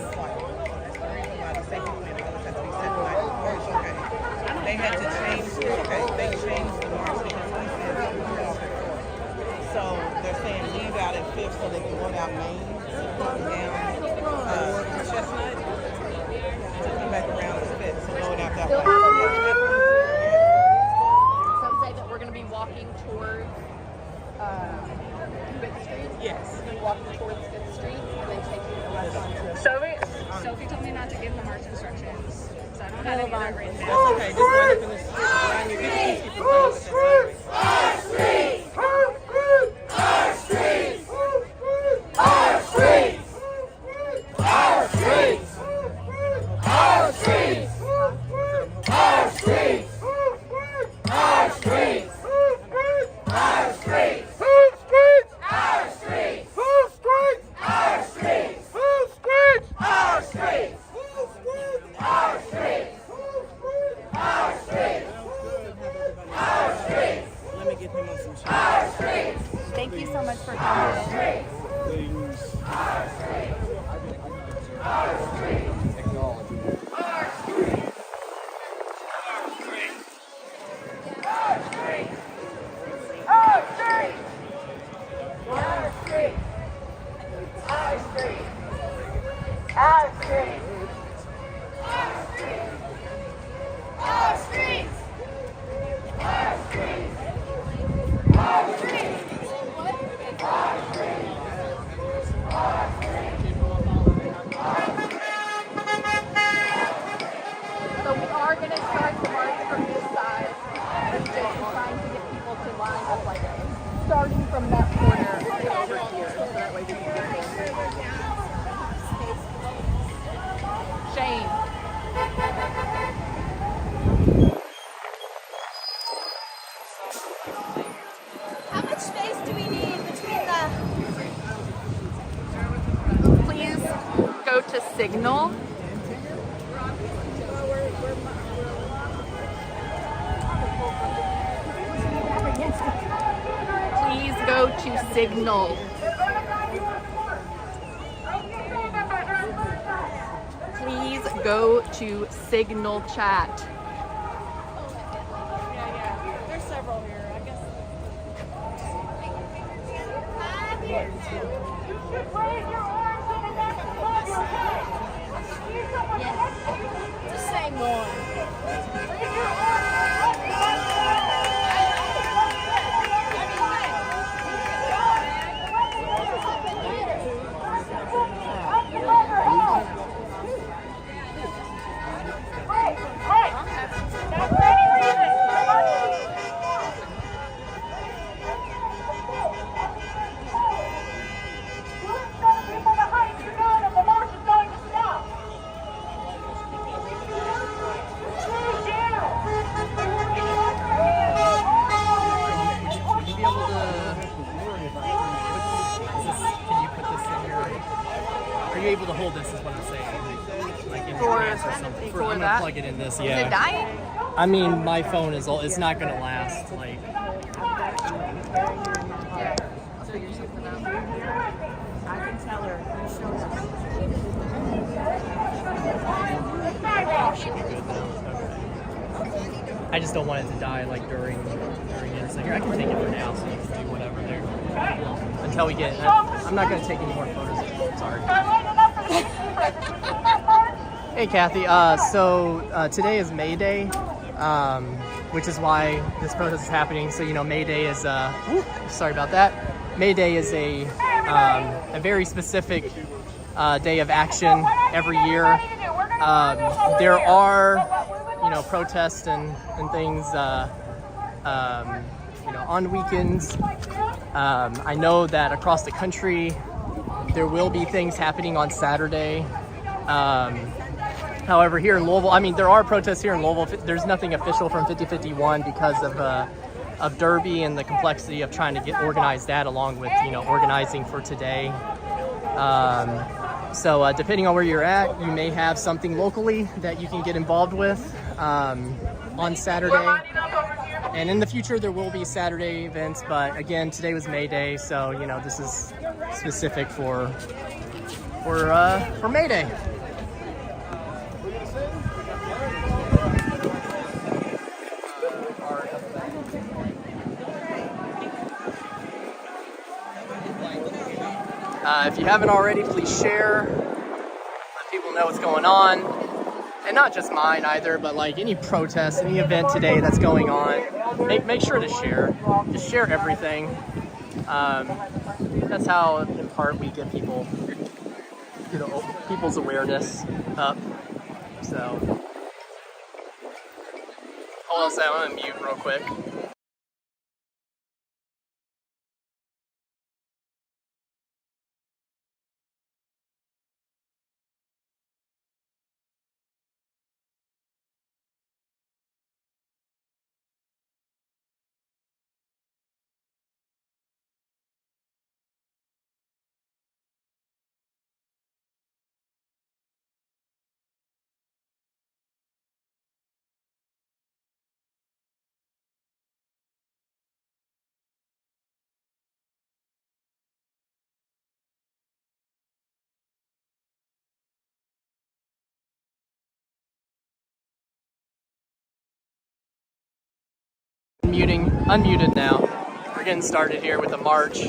They had to change it. Okay, they changed the march because we said so they're saying leave out at 5th so they can go down Main, down Chestnut, to come back around at 5th. So going out that way. Some say that we're going to be walking towards 5th Street. Yes. We're going to be walking towards 5th Street and then taking the left on. Sophie told me not to give the march instructions. So I don't have any of that written down. That's okay. Just run up in the street. Run your peacekeepers. Our streets! Our streets! Our streets! Our streets! Our streets! Our streets! Our streets! Our streets! Who streets? Our streets! Who streets? Our streets! Who streets? Our streets! Who streets? Our streets! Our streets! Our streets! Let me get him on some shit. Our streets! Thank you so much for coming. Our streets! Our streets! Technology. Our streets! Our streets! Our streets! Our streets! Our streets! Our streets! Our streets! Our streets! Our streets! Our streets! So we are going to start the march from this side. We're just trying to get people to line up like starting from that corner over here. So that way we can get there. Shane. How much space do we need between the... Please go to signal. Please go to signal. Please go to signal chat. There's several here. I guess. Just saying more. Are you able to hold this is what I'm saying? Like in your For- hands or something. for I'm gonna that? plug it in this, Is it yeah. dying? I mean, my phone is all, it's not gonna last. Like, I'll figure something out. I can tell her. okay. I just don't want it to die like during it. So here, I can take it for now, so you can do whatever there until we get. I'm not going to take any more photos. Sorry. Hey, Kathy. So today is May Day, which is why this protest is happening. So May Day is. Sorry about that. May Day is a very specific day of action every year. There are protests and things on weekends. I know that across the country there will be things happening on Saturday. However, here in Louisville, I mean, there are protests here in Louisville. There's nothing official from 5051 because of Derby and the complexity of trying to get organized that along with organizing for today. So depending on where you're at, you may have something locally that you can get involved with on Saturday. And in the future, there will be Saturday events, but again, today was May Day, so this is specific for May Day. If you haven't already, please share. Let people know what's going on. And not just mine either, but like any protest, any event today that's going on, make sure to share. Just share everything. That's how, in part, we get people, people's awareness up. So, hold on a second, I'm gonna mute real quick. Unmuted now. We're getting started here with the march.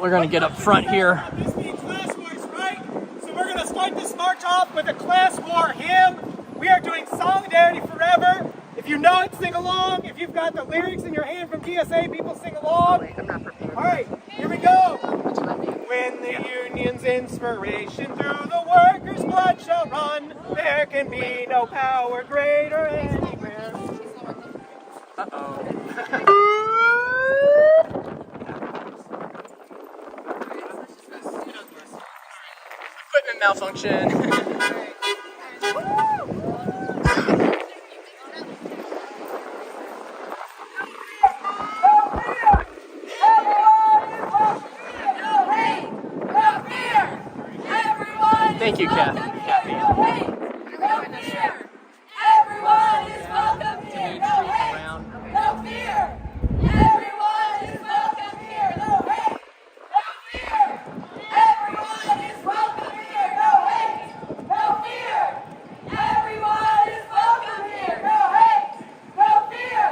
We're gonna get up front here. This means class wars, right? So we're gonna start this march off with a class war hymn. We are doing Solidarity Forever. If you know it, sing along. If you've got the lyrics in your hand from GSA, people sing along. Wait, I'm not prepared. All right, here we go. When the union's inspiration through the workers' blood shall run, there can be no power greater anywhere. Uh-oh. Equipment malfunction. Thank you, Kathy. Everyone is welcome here. No hate, no fear. Everyone is welcome here. No hate, no fear. Everyone is welcome here. No hate, no fear. Everyone is welcome here. No hate, no fear.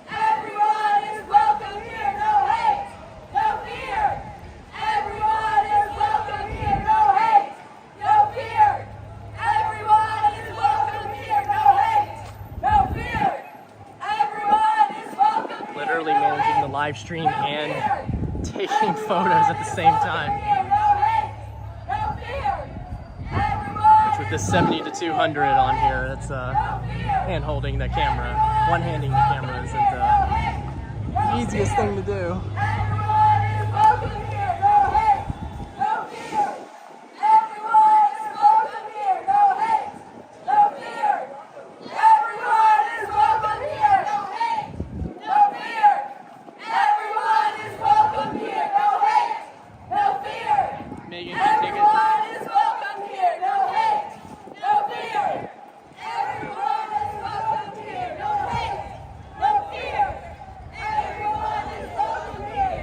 Everyone is welcome here. No hate, no fear. Everyone is welcome here. No hate, no fear. Everyone is welcome here. No hate, no fear. Everyone is welcome here. Literally managing the live stream and taking photos at the same time. Which with this 70 to 200 on here, that's hand holding the camera. One handing the camera isn't the easiest thing to do. Everyone is welcome here. No hate, no fear. Everyone is welcome here. No hate, no fear. Everyone is welcome here. No hate, no fear. Everyone is welcome here. No hate, no fear. Megan, can you take it? Everyone is welcome here. No hate, no fear. Everyone is welcome here. No hate, no fear. Everyone is welcome here.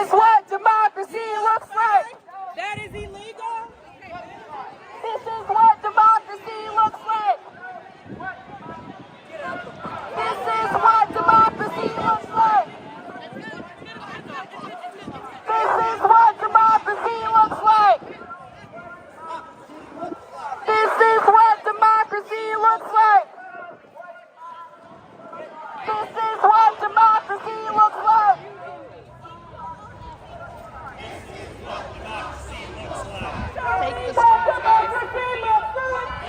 is what democracy looks like. That is illegal. This is what democracy looks like. This is what democracy looks like. This is what democracy looks like. This is what democracy looks like. This is what democracy looks like. Take the stars, guys.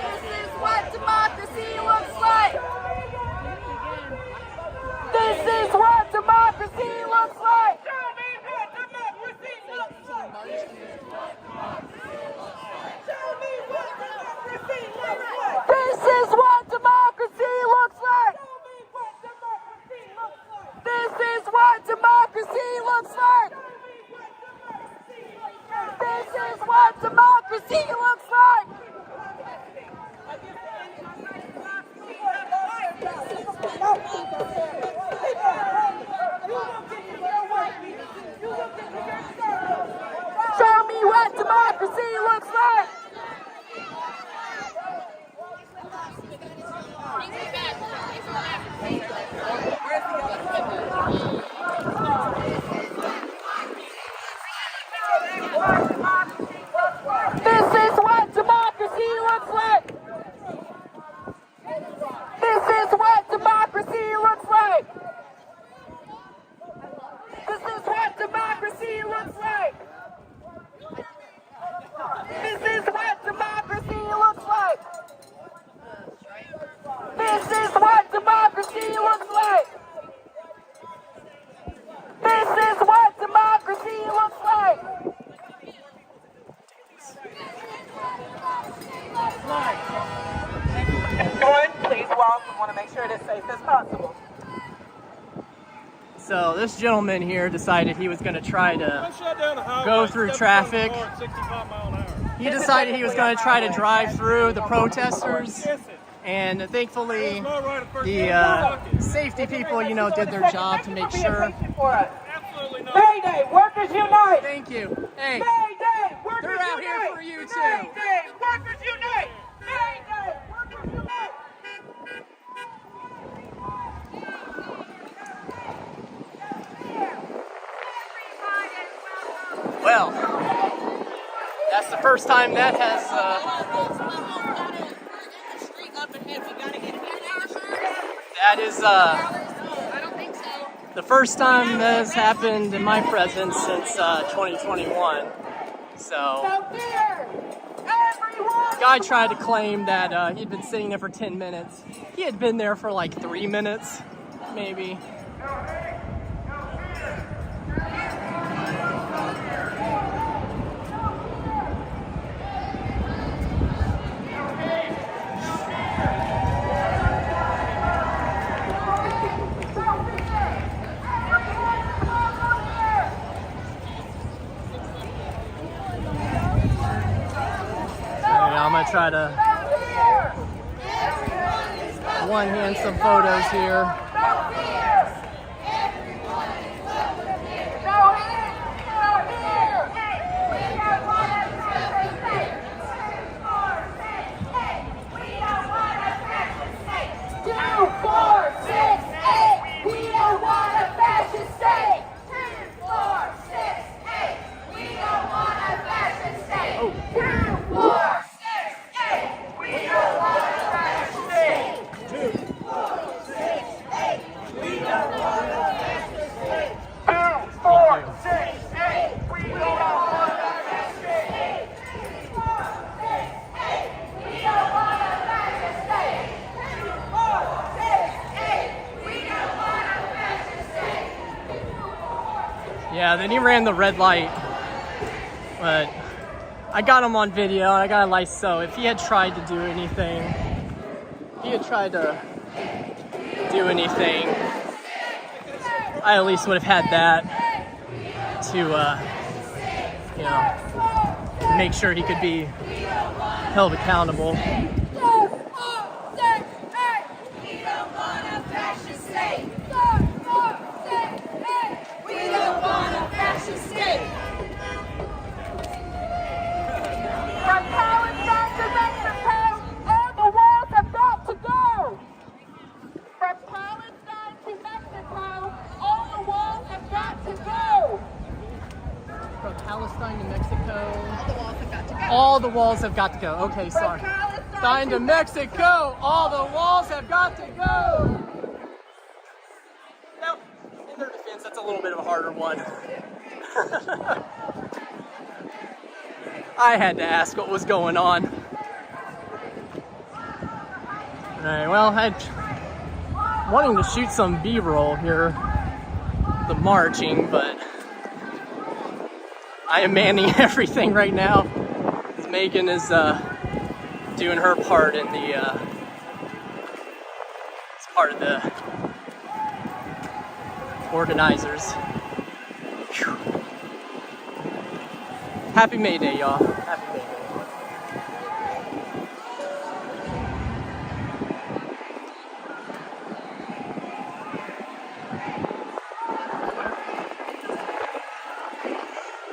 This is what democracy looks like. This is what democracy looks like. Show me what democracy looks like. Show me what democracy looks like. This is what democracy looks like. This is what democracy looks like. This is what democracy looks like. Show me what democracy looks like. This is what democracy looks like. This is what democracy looks like. This is what democracy looks like. This is what democracy looks like. This is what democracy looks like. This is what democracy looks like. Everyone, please walk. We want to make sure it is safe as possible. So this gentleman here decided he was going to try to go through traffic. He decided he was going to try to drive through the protesters, and thankfully the safety people, you know, did their job to make sure. Mayday, workers unite! Thank you. Hey, Mayday, workers they're out unite! here for you too. Mayday, workers unite! Mayday, workers unite! Well, that's the first time that has. That is the first time that has happened in my presence since 2021. So, guy tried to claim that he'd been sitting there for 10 minutes. He had been there for like 3 minutes, maybe. I'm gonna try to one-hand some photos here. Yeah, then he ran the red light, but I got him on video and I got a license, so if he had tried to do anything, I at least would have had that to, you know, make sure he could be held accountable. We don't want a fascist state. Signed to Mexico. All the walls have got to go. All the walls have got to go. Okay, sorry. Signed to Mexico. All the walls have got to go. Now, in their defense, that's a little bit of a harder one. I had to ask what was going on. Alright, well, I'm wanting to shoot some B-roll here, the marching, but I am manning everything right now. Megan is doing her part in the, as part of the organizers. Whew. Happy May Day, y'all. Happy May Day.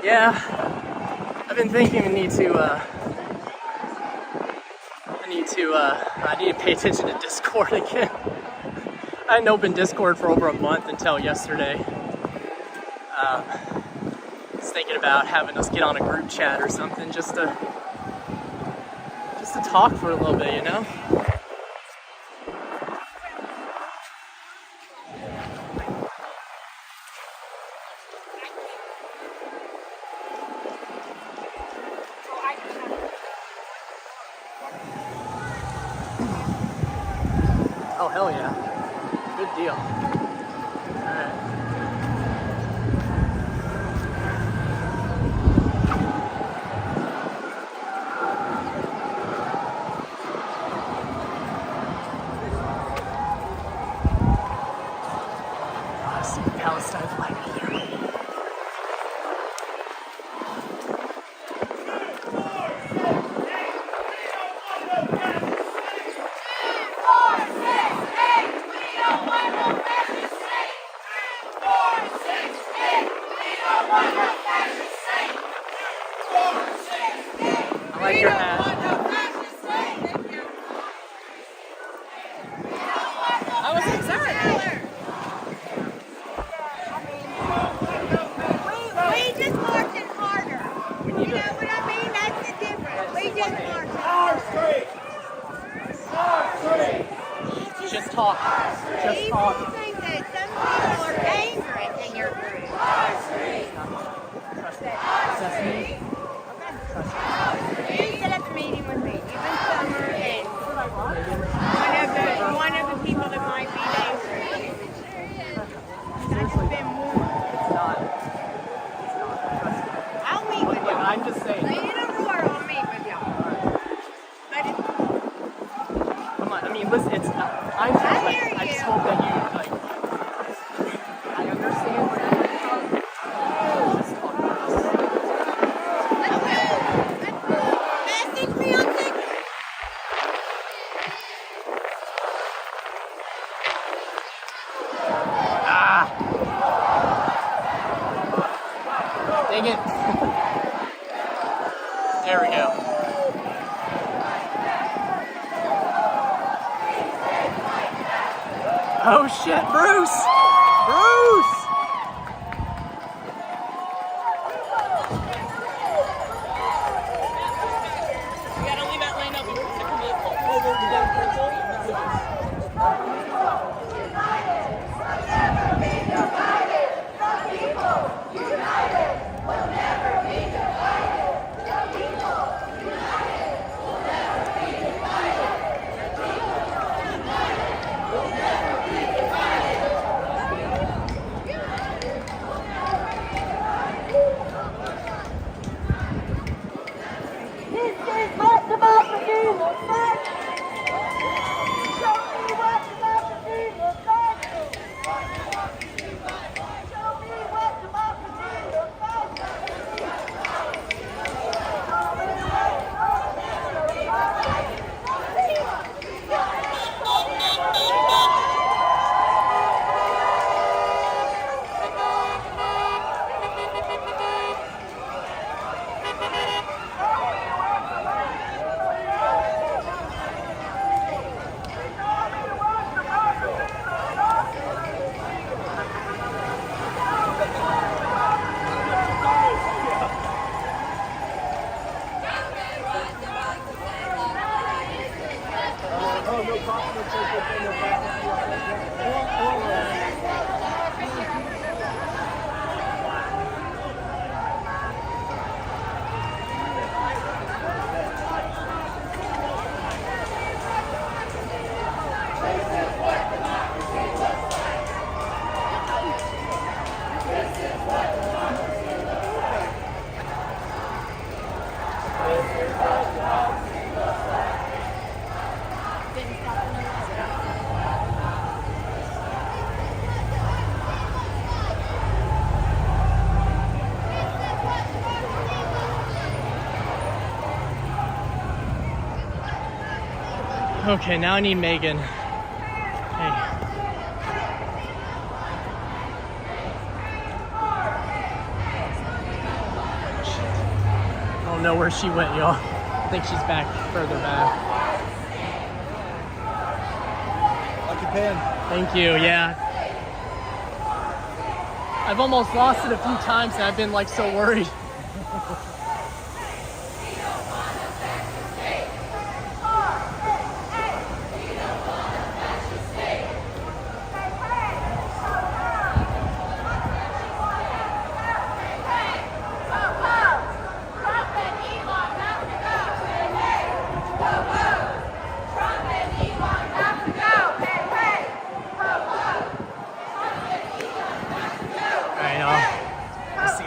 Yeah, I've been thinking I need to pay attention to Discord again. I hadn't opened Discord for over a month until yesterday. Was thinking about having us get on a group chat or something just to talk for a little bit, you know? Oh, hell yeah. Good deal. Alright. I see the Palestine flag right there. I like your hat. I was excited. We just marching harder. You know what I mean? That's the difference. We just marching. Our street! Our street! Just talk. Just People talk. think that some people are dangerous in your group. That's me. You sit at the meeting with me. You've been Summer and one of the people that might be dangerous. I just been warned. It's not. I'll meet with y'all. I'm just saying. In a roar, I'll meet with y'all. But it's, Come on. I mean, listen. It's. I'm just like. hear I just you. hope that you like. I understand where you're coming from. Just talk to us. message me on TikTok. Dang it. There we go. Oh shit, Bruce! Bruce! You gotta leave that lane open for the vehicle. Okay, now I need Megan. Hey. I don't know where she went, y'all. I think she's back further back. Lucky pin. Thank you, yeah. I've almost lost it a few times and I've been like so worried.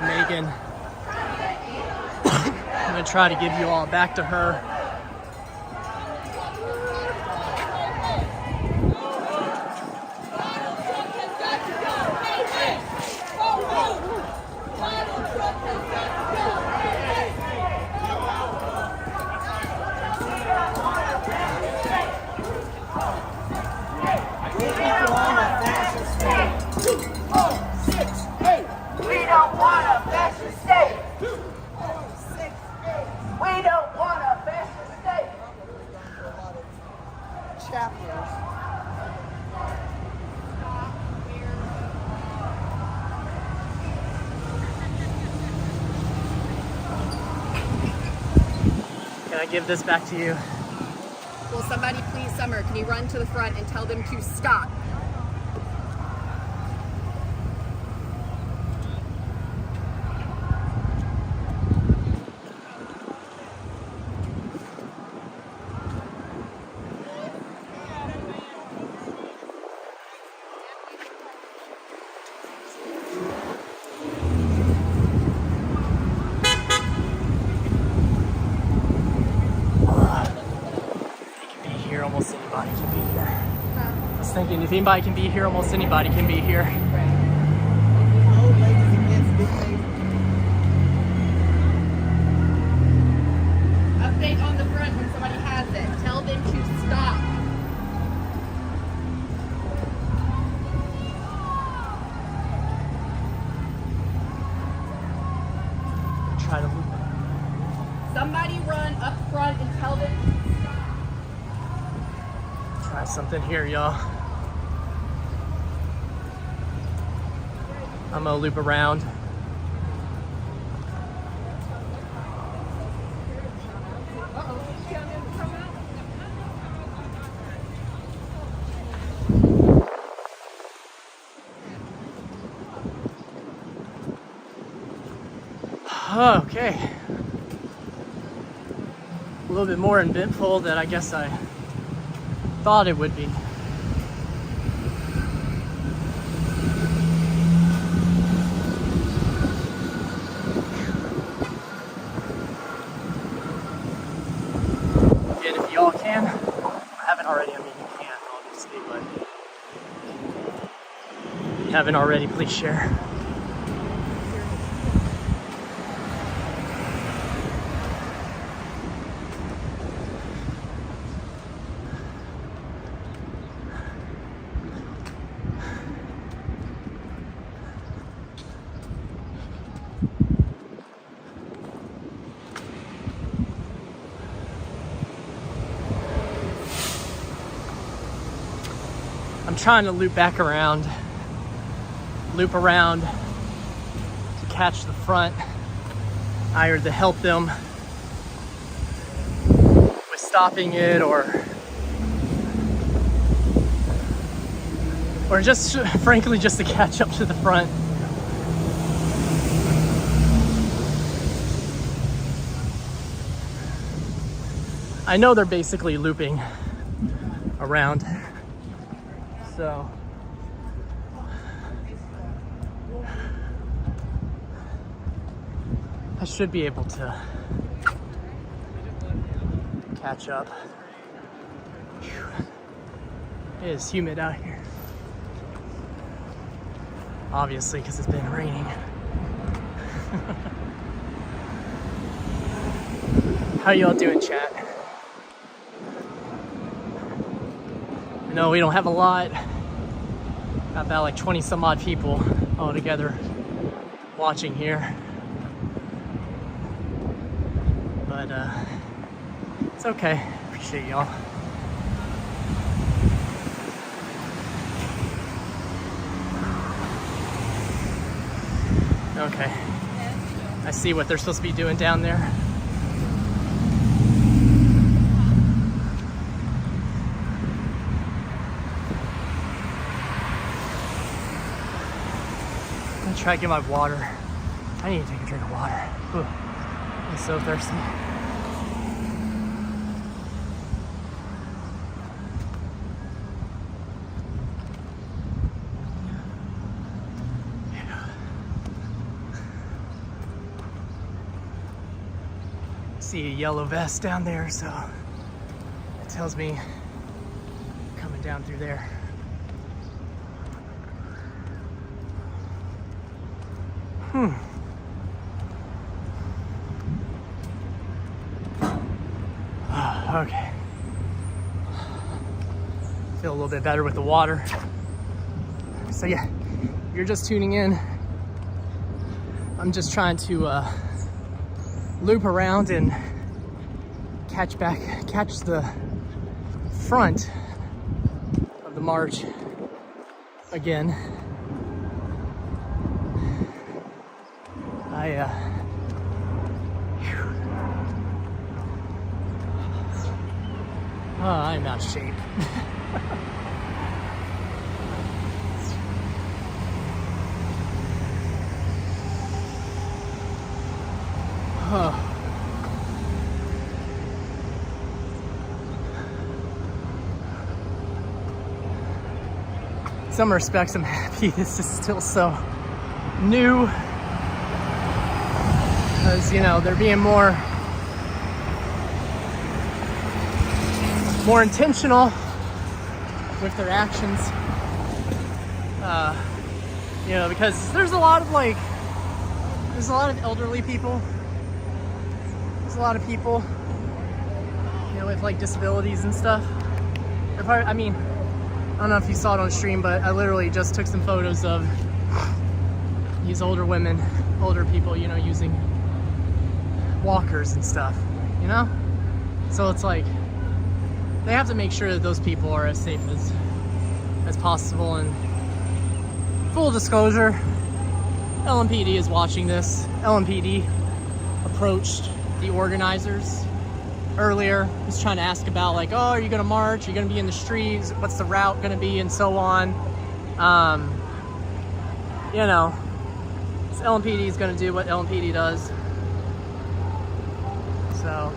Megan. I'm gonna try to give you all back to her. Can I give this back to you? Will somebody please, Summer, can you run to the front and tell them to stop? Almost anybody can be here. I was thinking if anybody can be here, almost anybody can be here. Old ladies against big ladies. Update on the front when somebody has it. Tell them to stop. Try to loop it. Somebody run up front and tell them to stop. Try something here, y'all. I'm gonna loop around. Okay. A little bit more eventful than I guess I thought it would be. Again, if y'all can, I haven't already, I mean you can obviously, but if you haven't already, please share. I'm trying to loop back around, loop around to catch the front, either to help them with stopping it or just frankly just to catch up to the front. I know they're basically looping around. So I should be able to catch up. Whew. It is humid out here. Obviously, because it's been raining. How y'all doing, chat? No, we don't have a lot. Got about like 20 some odd people all together watching here. But it's okay. Appreciate y'all. Okay. I see what they're supposed to be doing down there. I'm gonna try to get my water. I need to take a drink of water. Ooh, I'm so thirsty. See a yellow vest down there, so it tells me coming down through there. Okay. Feel a little bit better with the water. So yeah, if you're just tuning in, I'm just trying to loop around and catch the front of the march again. I'm out of shape. In some respects, I'm happy this is still so new. Because, you know, they're being more intentional with their actions. You know, because there's a lot of elderly people. There's a lot of people, you know, with like disabilities and stuff. I mean, I don't know if you saw it on stream, but I literally just took some photos of these older people, you know, using walkers and stuff, you know? So it's like, they have to make sure that those people are as safe as possible. And full disclosure, LMPD is watching this. LMPD approached the organizers earlier, was trying to ask about like, oh, are you gonna march? Are you gonna be in the streets? What's the route gonna be? And so on. You know, so LMPD is gonna do what LMPD does. So,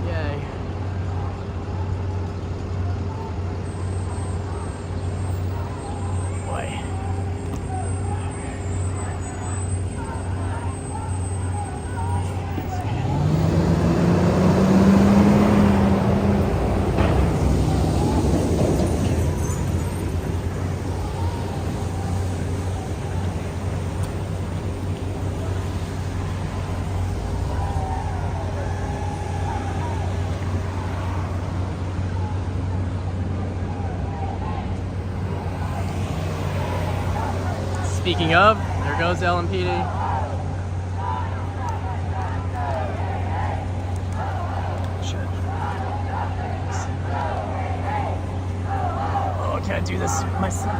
yay. Boy. Speaking of, there goes LMPD. Oh, can I do this myself?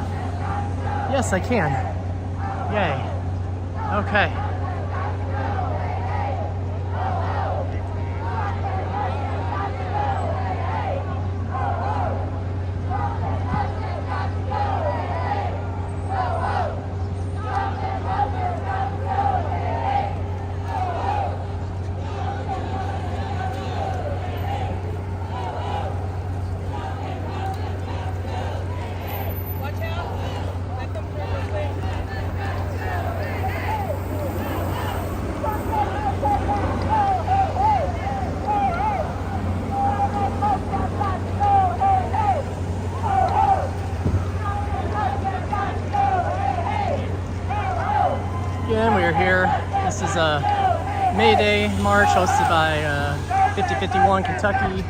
Yes, I can. Yay. Okay. Again, we are here. This is a May Day march hosted by 5051 Kentucky.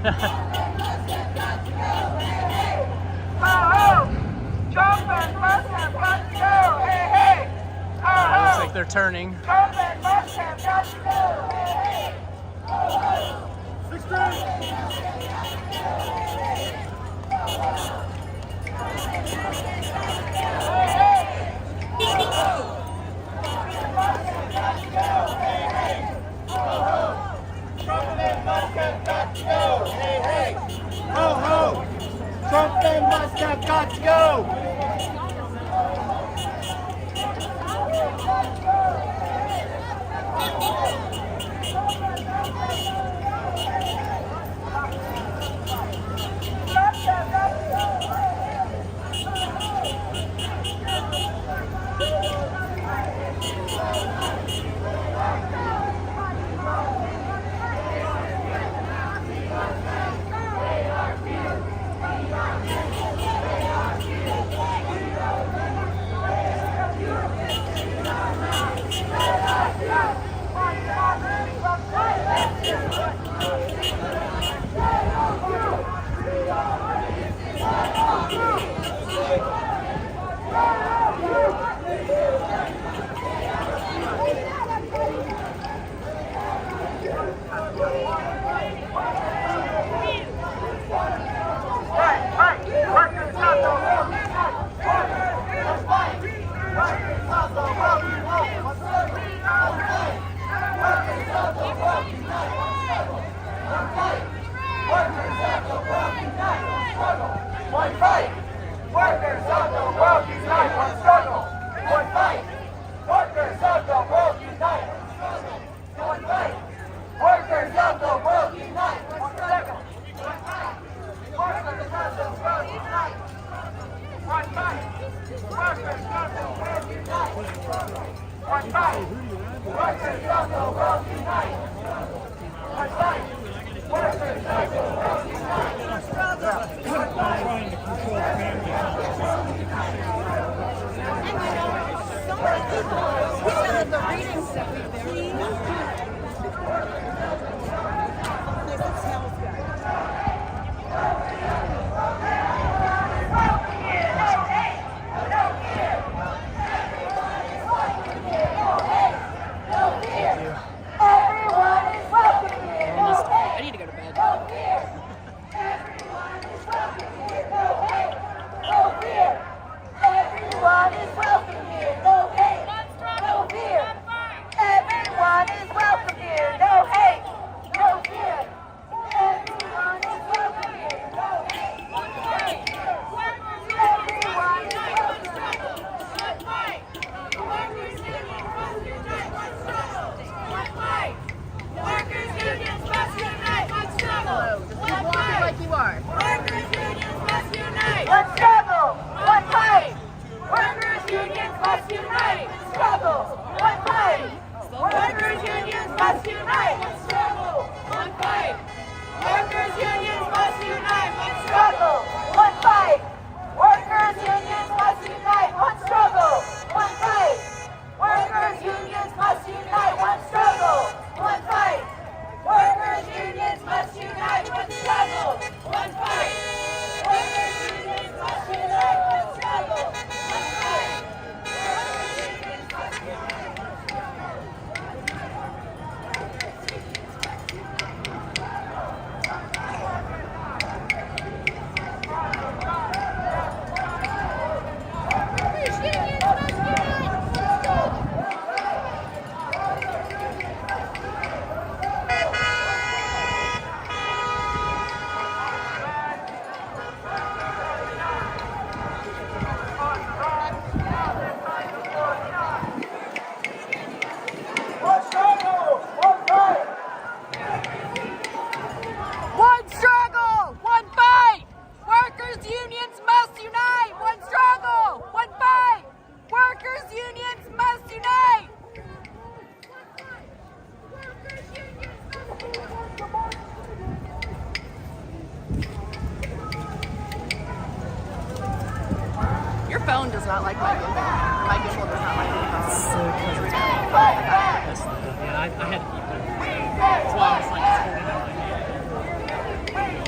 Trump and Musk have got to go. Hey, hey. Looks like they're turning. Trump and Musk have got to go. Hey, hey. Trump and Musk have got to go! Your phone does not like my gimbal. My gimbal does not like your phone. I had to keep it. That's why I was like,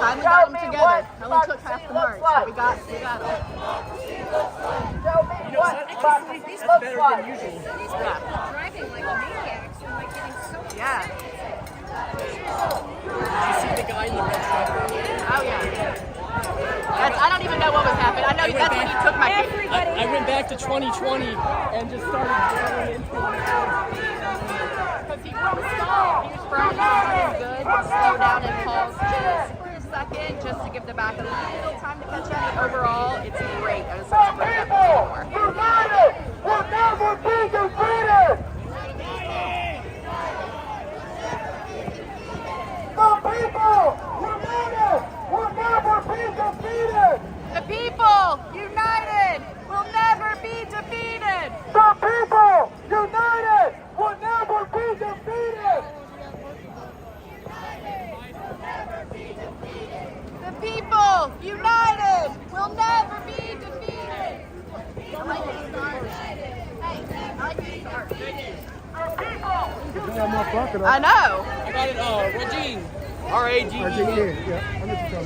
Finally got them together. Only took half the march, but we got them. That's better than usual. Driving like maniacs and like getting so yeah. Did you see the guy in the red truck? Oh yeah. I don't even know what was happening. I know that's when you took my picture. I went back to 2020 and just started barreling into him. Because he was stalled. He was running good. Slow down and pause just for a second, just to give the back a little time to catch up. But overall, it's great. I was so surprised that more. United will never be defeated! The people united will never be defeated! The people united will never be defeated! The people united will never be defeated! The people united will never be defeated! I like this start. Hey, I like this start. I know. I got it, Ragine. R-A-G-E-N.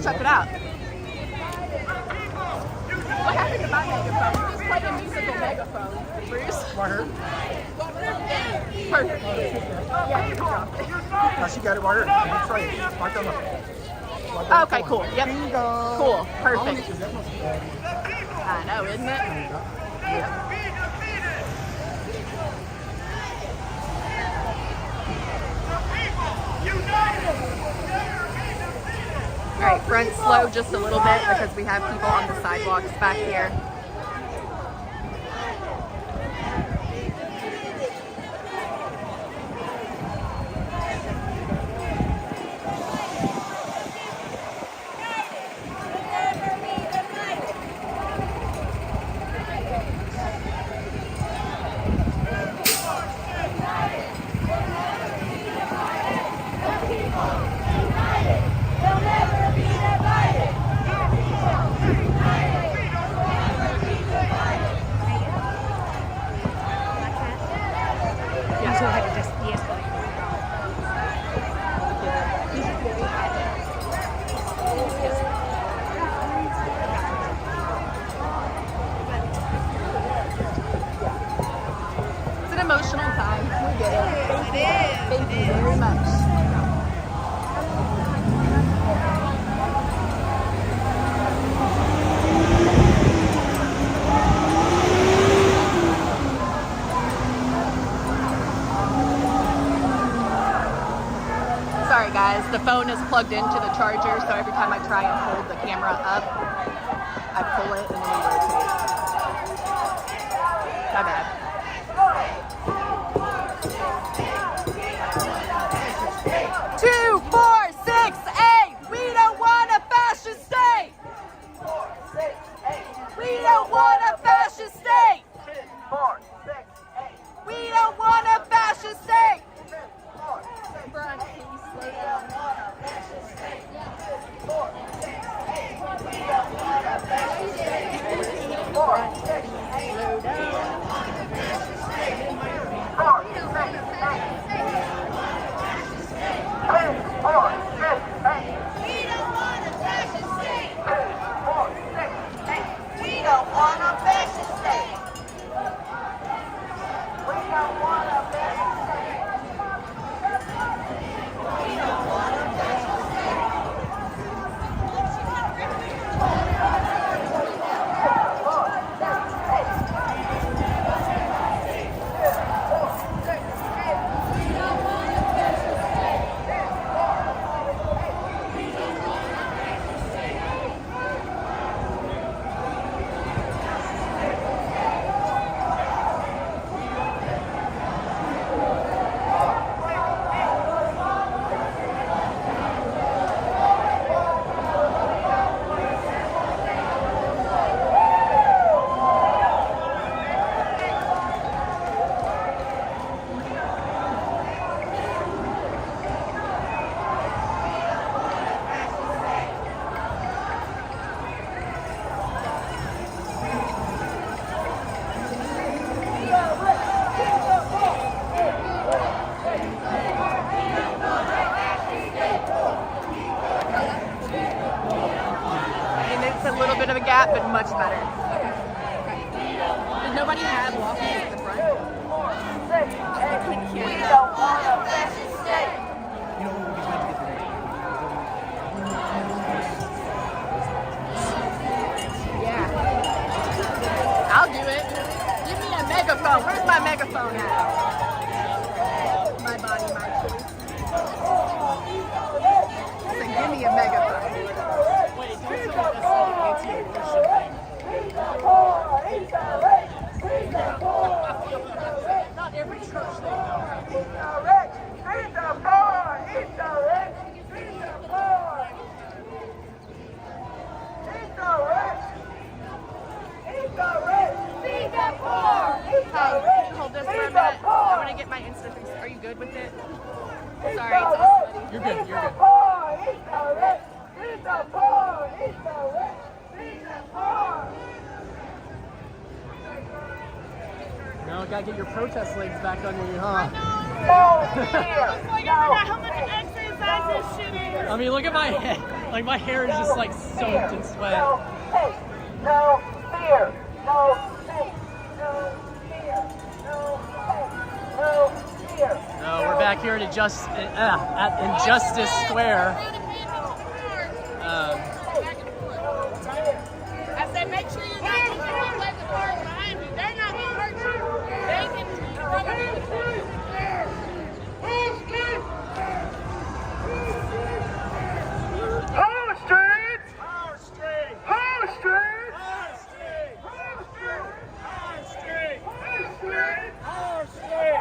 Check it out. What happened to my megaphone? Who's playing musical megaphone? Bruce? Right here. Perfect. Yeah, good job. Now she got it right here. That's right. Right there. Okay, cool. Yep. Cool. Perfect. I know, isn't it? Yep. All right, front slow just a little bit because we have people on the sidewalks back here. Emotional time. We get it. Thank you very much. Sorry guys, the phone is plugged into the charger, so every time I try and hold the camera up, I pull it and then we rotate. My bad. Two little bit of a gap, but much better. Did nobody have walkies at the front? Yeah. I'll do it. Give me a megaphone. Where's my megaphone at? My body, my choice. So give me a megaphone. Wait, don't tell me that's like an anti-abortion thing. Not every church thing, though. Hey, hold this for a minute. I want to get my Insta thing. Are you good with it? Sorry, it's all sweaty. You're good, you're good. Now gotta get your protest legs back under you, huh? I mean, look at my head. Like, my hair is just like soaked in sweat. No hate, no fear, no hate, no fear, no hate, no fear. No, we're back here at Injustice Square. I said, make sure you're not looking at the cars behind you. They're not going to hurt you. They can run into the car. Whole streets! Whole streets! Whole streets! Whole streets! Whole streets! Whole streets! Whole streets!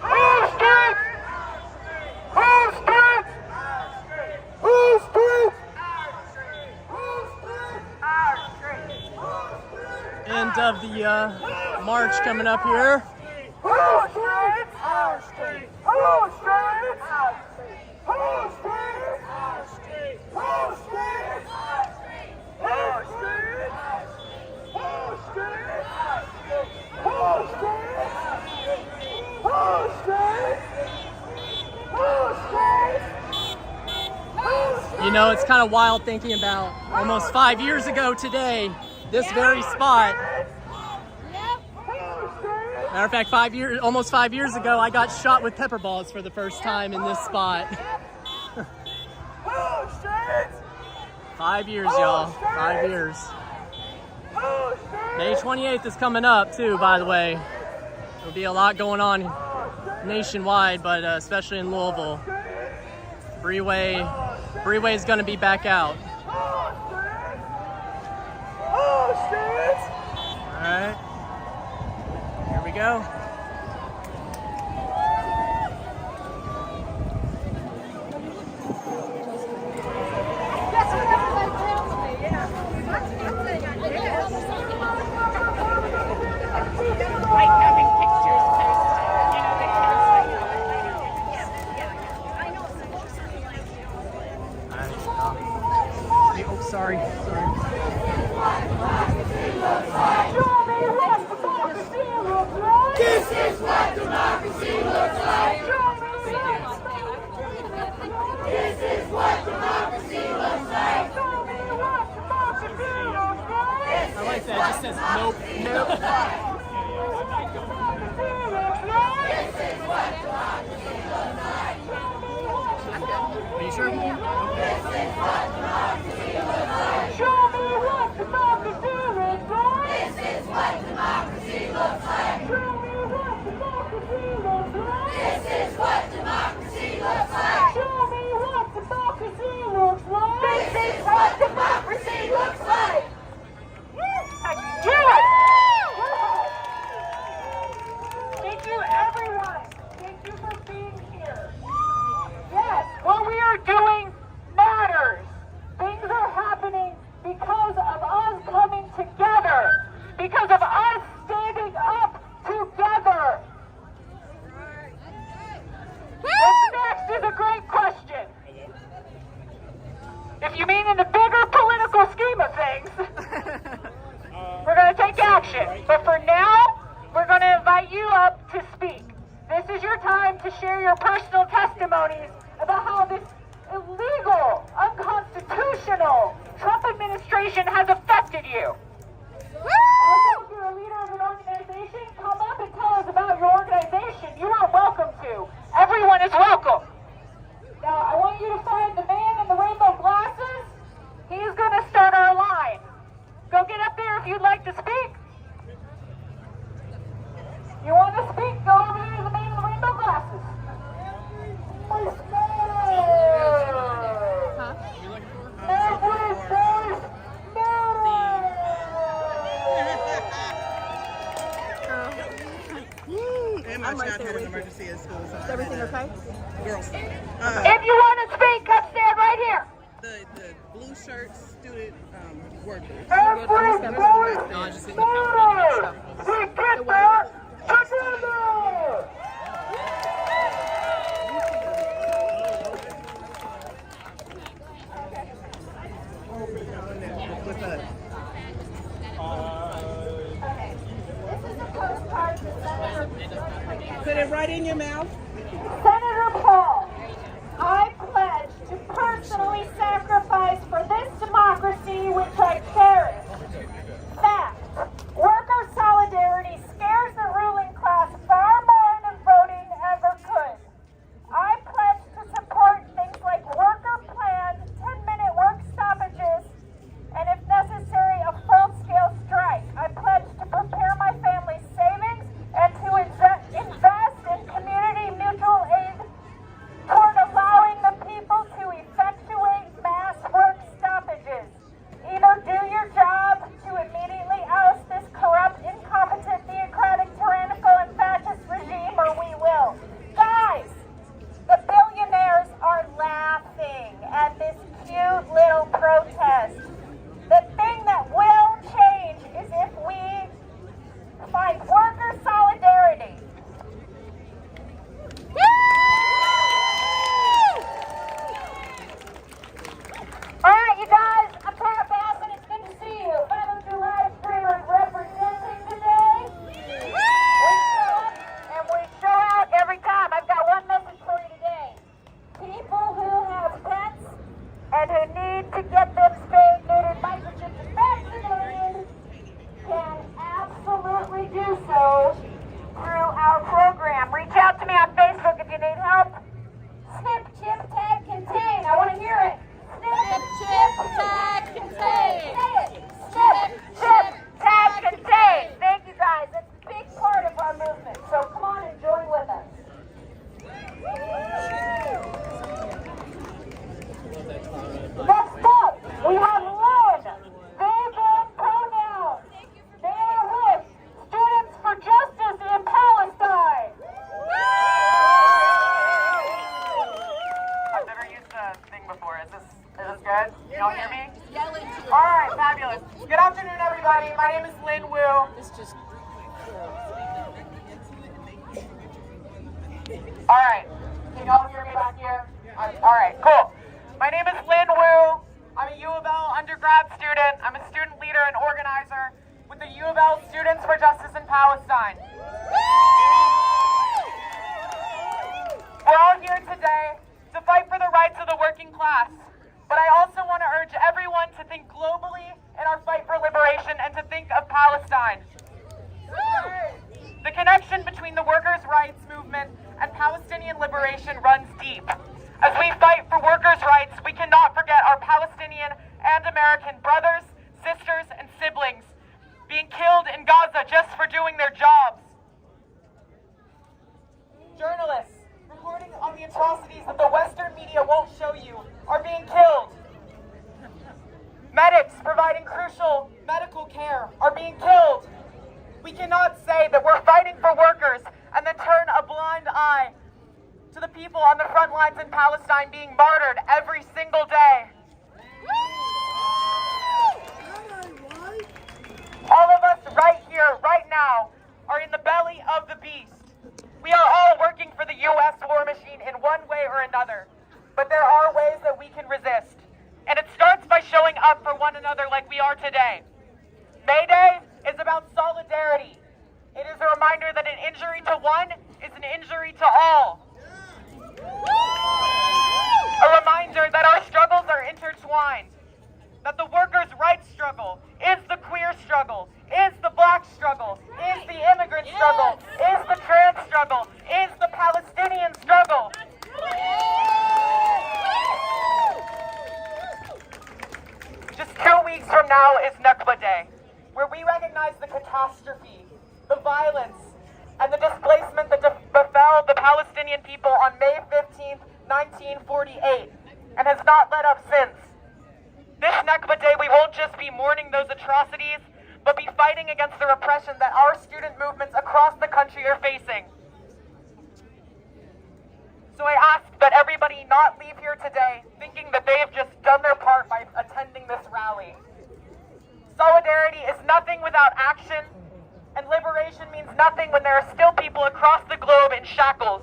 Whole streets! Whole streets! Whole streets! Whole streets! Whole streets! End of the march coming up here. Whole streets! Our street! Whole streets! Our street! Whole streets! Our street! Whole streets! Our street! Whole streets! Whole streets! Whole streets! Whole streets! You know, it's kind of wild thinking about almost 5 years ago today, this very spot. Matter of fact, almost 5 years ago, I got shot with pepper balls for the first time in this spot. 5 years, y'all. 5 years. May 28th is coming up, too, by the way. There'll be a lot going on nationwide, but especially in Louisville. Freeway is going to be back out. All right. Here we go. Oh, sorry. This is what democracy looks like. This is what democracy looks like. I like that. It just says nope. Nope. This is what democracy looks like. Are you sure? This is what democracy looks like. Show me what democracy looks like. This is what democracy looks like. Show me what democracy looks like. This is what democracy looks like. Show me what democracy looks like. This is what democracy looks like. Thank you, everyone. Thank you for being here. Yes, what we are doing matters. Things are happening because of us coming together, because of us standing up together. What's next is a great question. If you mean in the bigger political scheme of things, we're going to take action. But for now, we're going to invite you up to speak. This is your time to share your personal testimonies about how this illegal illegal, unconstitutional Trump administration has affected you. Also, if you're a leader of an organization, come up and tell us about your organization. You are welcome to. Everyone is welcome. Now, I want you to find the man in the rainbow glasses. He's going to start our line. Go get up there if you'd like to speak. You want to speak? Go over there to the man in the rainbow glasses. And my child had an emergency at school. So Is everything okay? Girl stuff. If you want to speak, come stand right here. The blue shirt student workers. Every voice matters. We get there together. With us. Okay. This is a postcard to Senator. Put it right in your mouth. Senator Paul, I pledge to personally sacrifice for this democracy which I cherish. Fact, worker solidarity scares the ruling class far more than voting ever could. I pledge to support things like worker planned 10-minute work stoppages and, if necessary, a full-scale strike. I pledge to prepare my family's savings and to invest in community mutual aid toward allowing the people to effectuate mass work stoppages. Either do your job to immediately oust this corrupt, incompetent, theocratic, tyrannical, and fascist regime, or we will. Guys, the billionaires are laughing at this cute little protest. The thing that will change is if we find worker solidarity. All right, you guys, I'm Tara Bass, and it's good to see you. 502 live streamers representing today. We show up, and we show out every time. I've got one message for you today. People who have pets and who need to get them spayed, neutered, microchipped, and vaccinated can absolutely do so through our program. Reach out to me on Facebook if you need help. Snip, chip, tag, contain. I want to hear it. Snip, chip, tag, contain. Say it. Snip, chip, tag, contain. Thank you guys. It's a big part of our movement. So come on and join with us. Next up, we have Lynn. They, them pronouns. They are with Students for Justice in Palestine. I've never used the thing before. Is this good? You don't hear me? Yell into it. All right, fabulous. Good afternoon, everybody. My name is Lynn Wu. All right. Can y'all hear me back here? All right, cool. My name is Lynn Wu. I'm a U of L undergrad student. I'm a student leader and organizer with the U of L Students for Justice in Palestine. We're all here today to fight for the rights of the working class. But I also want to urge everyone to think globally in our fight for liberation and to think of Palestine. The connection between the workers' rights movement and Palestinian liberation runs deep. As we fight for workers' rights, we cannot forget our Palestinian and American brothers, sisters, and siblings being killed in Gaza just for doing their jobs. Journalists reporting on the atrocities that the Western media won't show you are being killed. Medics providing crucial medical care are being killed. We cannot say that we're fighting for workers and then turn a blind eye to the people on the front lines in Palestine being martyred every single day. All of us right here, right now, are in the belly of the beast. We are all working for the U.S. war machine in one way or another, but there are ways that we can resist. And it starts by showing up for one another like we are today. May Day is about solidarity. It is a reminder that an injury to one is an injury to all. A reminder that our struggle intertwined. That the workers' rights struggle is the queer struggle, is the black struggle, is the immigrant struggle, is the trans struggle, is the Palestinian struggle. Just 2 weeks from now is Nakba Day, where we recognize the catastrophe, the violence, and the displacement that befell the Palestinian people on May 15th, 1948, and has not let up since. This Nakba Day, we won't just be mourning those atrocities, but be fighting against the repression that our student movements across the country are facing. So I ask that everybody not leave here today thinking that they have just done their part by attending this rally. Solidarity is nothing without action, and liberation means nothing when there are still people across the globe in shackles.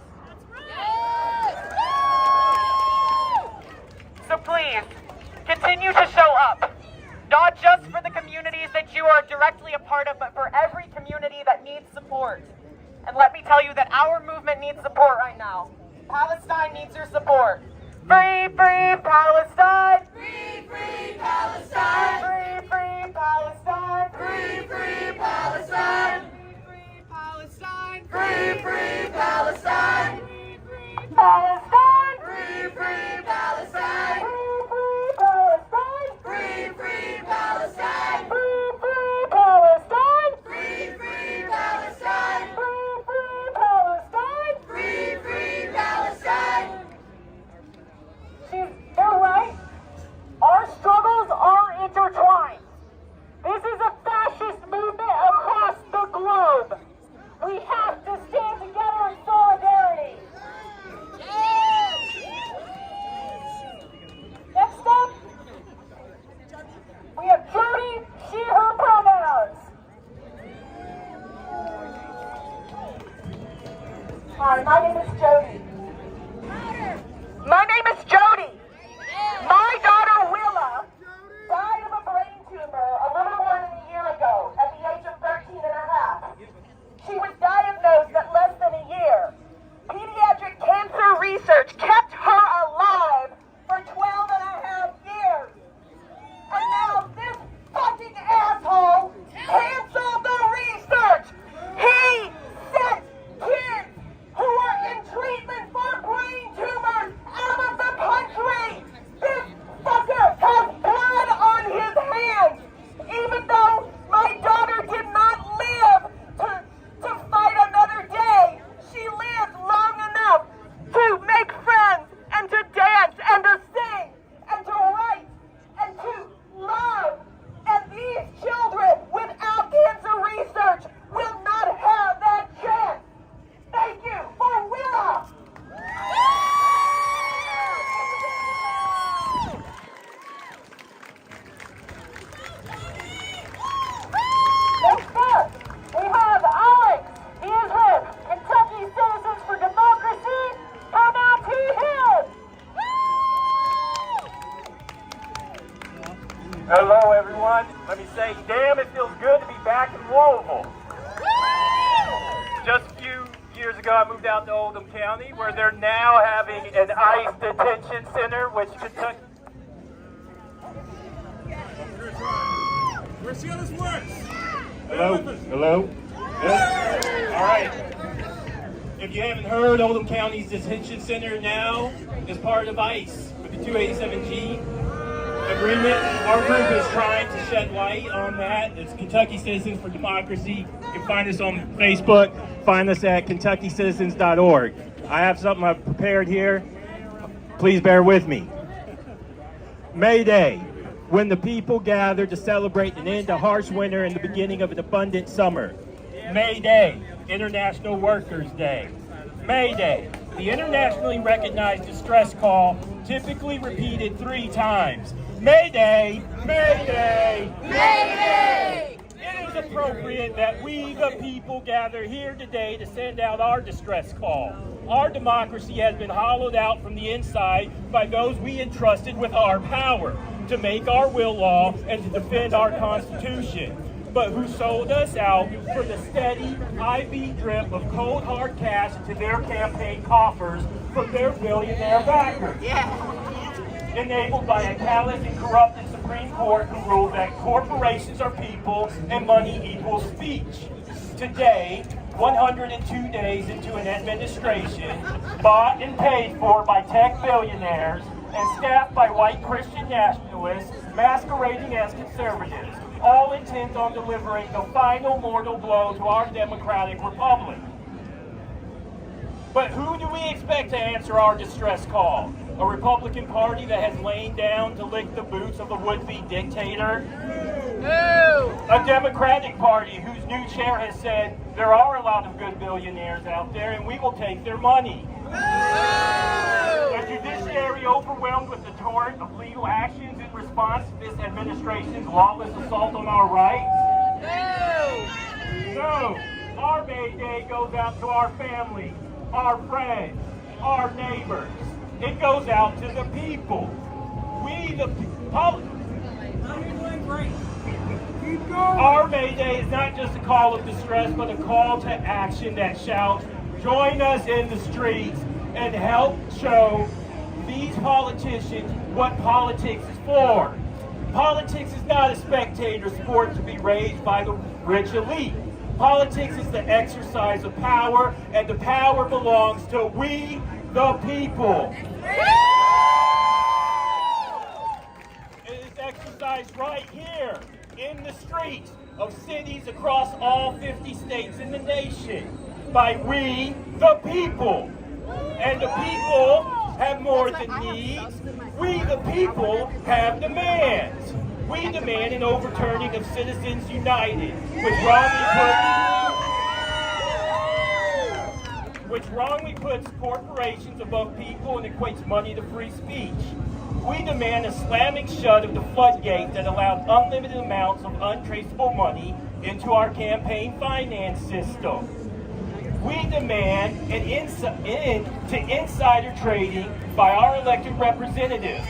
So please, continue to show up, not just for the communities that you are directly a part of, but for every community that needs support. And let me tell you that our movement needs support right now. Palestine needs your support. Free, free Palestine! Free, free Palestine! Free, free Palestine! Free, free Palestine! Free, free Palestine! Free, free Palestine! Free, free Palestine! Free, free Palestine! Free, free Palestine! Free, free Palestine! Free, free Palestine! Free, free Palestine! Free, free Palestine! They're right. Our struggles are intertwined. This is a fascist movement across the globe. We have to stand together in solidarity. Next up, we have Jody, she, her pronouns. Hi, my name is Jody. My name is Jody. My daughter Willa Died of a brain tumor a little more than a year ago at the age of 13 and a half. She was diagnosed at less than a year. Pediatric cancer research kept her alive for 12 and a half years. And now this fucking asshole canceled the research. He sent kids who are in treatment for brain tumors out of the country. This fucker has blood on his hands. Even though my daughter did not live to fight another day, she lived long enough to make friends and to dance and to sing and to write and to love. And these children without cancer research will not have that chance. Thank you for Willa. Next up, we have Alex. He is with Kentucky Citizens for Democracy. Pronouns he, him. Hello, everyone. Let me say, damn, it feels good to be back in Louisville. Just a few years ago, I moved out to Oldham County, where they're now having an ICE detention center, which Kentucky... Let's see how this works. Hello? Hello? Yes. All right. If you haven't heard, Oldham County's detention center now is part of ICE with the 287G agreement. Our group is trying to shed light on that. It's Kentucky Citizens for Democracy. You can find us on Facebook. Find us at kentuckycitizens.org. I have something I've prepared here. Please bear with me. May Day. When the people gather to celebrate an end to harsh winter and the beginning of an abundant summer. May Day, International Workers' Day. May Day, the internationally recognized distress call, typically repeated 3 times. May Day, May Day, May Day! It is appropriate that we, the people, gather here today to send out our distress call. Our democracy has been hollowed out from the inside by those we entrusted with our power to make our will law and to defend our Constitution, but who sold us out for the steady IV drip of cold hard cash into their campaign coffers from their billionaire backers. enabled by a callous and corrupted Supreme Court who ruled that corporations are people and money equals speech. Today, 102 days into an administration bought and paid for by tech billionaires and staffed by white Christian nationalists masquerading as conservatives, all intent on delivering the final mortal blow to our democratic republic. But who do we expect to answer our distress call? A Republican Party that has lain down to lick the boots of a would-be dictator? No! A Democratic Party whose new chair has said there are a lot of good billionaires out there and we will take their money. No! A judiciary overwhelmed with the torrent of legal actions in response to this administration's lawless assault on our rights? No! No! Our May Day goes out to our families, our friends, our neighbors. It goes out to the people. We, the public. Our May Day is not just a call of distress, but a call to action that shouts, join us in the streets and help show these politicians what politics is for. Politics is not a spectator sport to be raised by the rich elite. Politics is the exercise of power, and the power belongs to we, the people. It is exercised right here in the streets of cities across all 50 states in the nation by we, the people. And the people have more than needs. We, the people, have demands. We demand an overturning of Citizens United, which wrongly puts corporations above people and equates money to free speech. We demand a slamming shut of the floodgate that allowed unlimited amounts of untraceable money into our campaign finance system. We demand an end to insider trading by our elected representatives.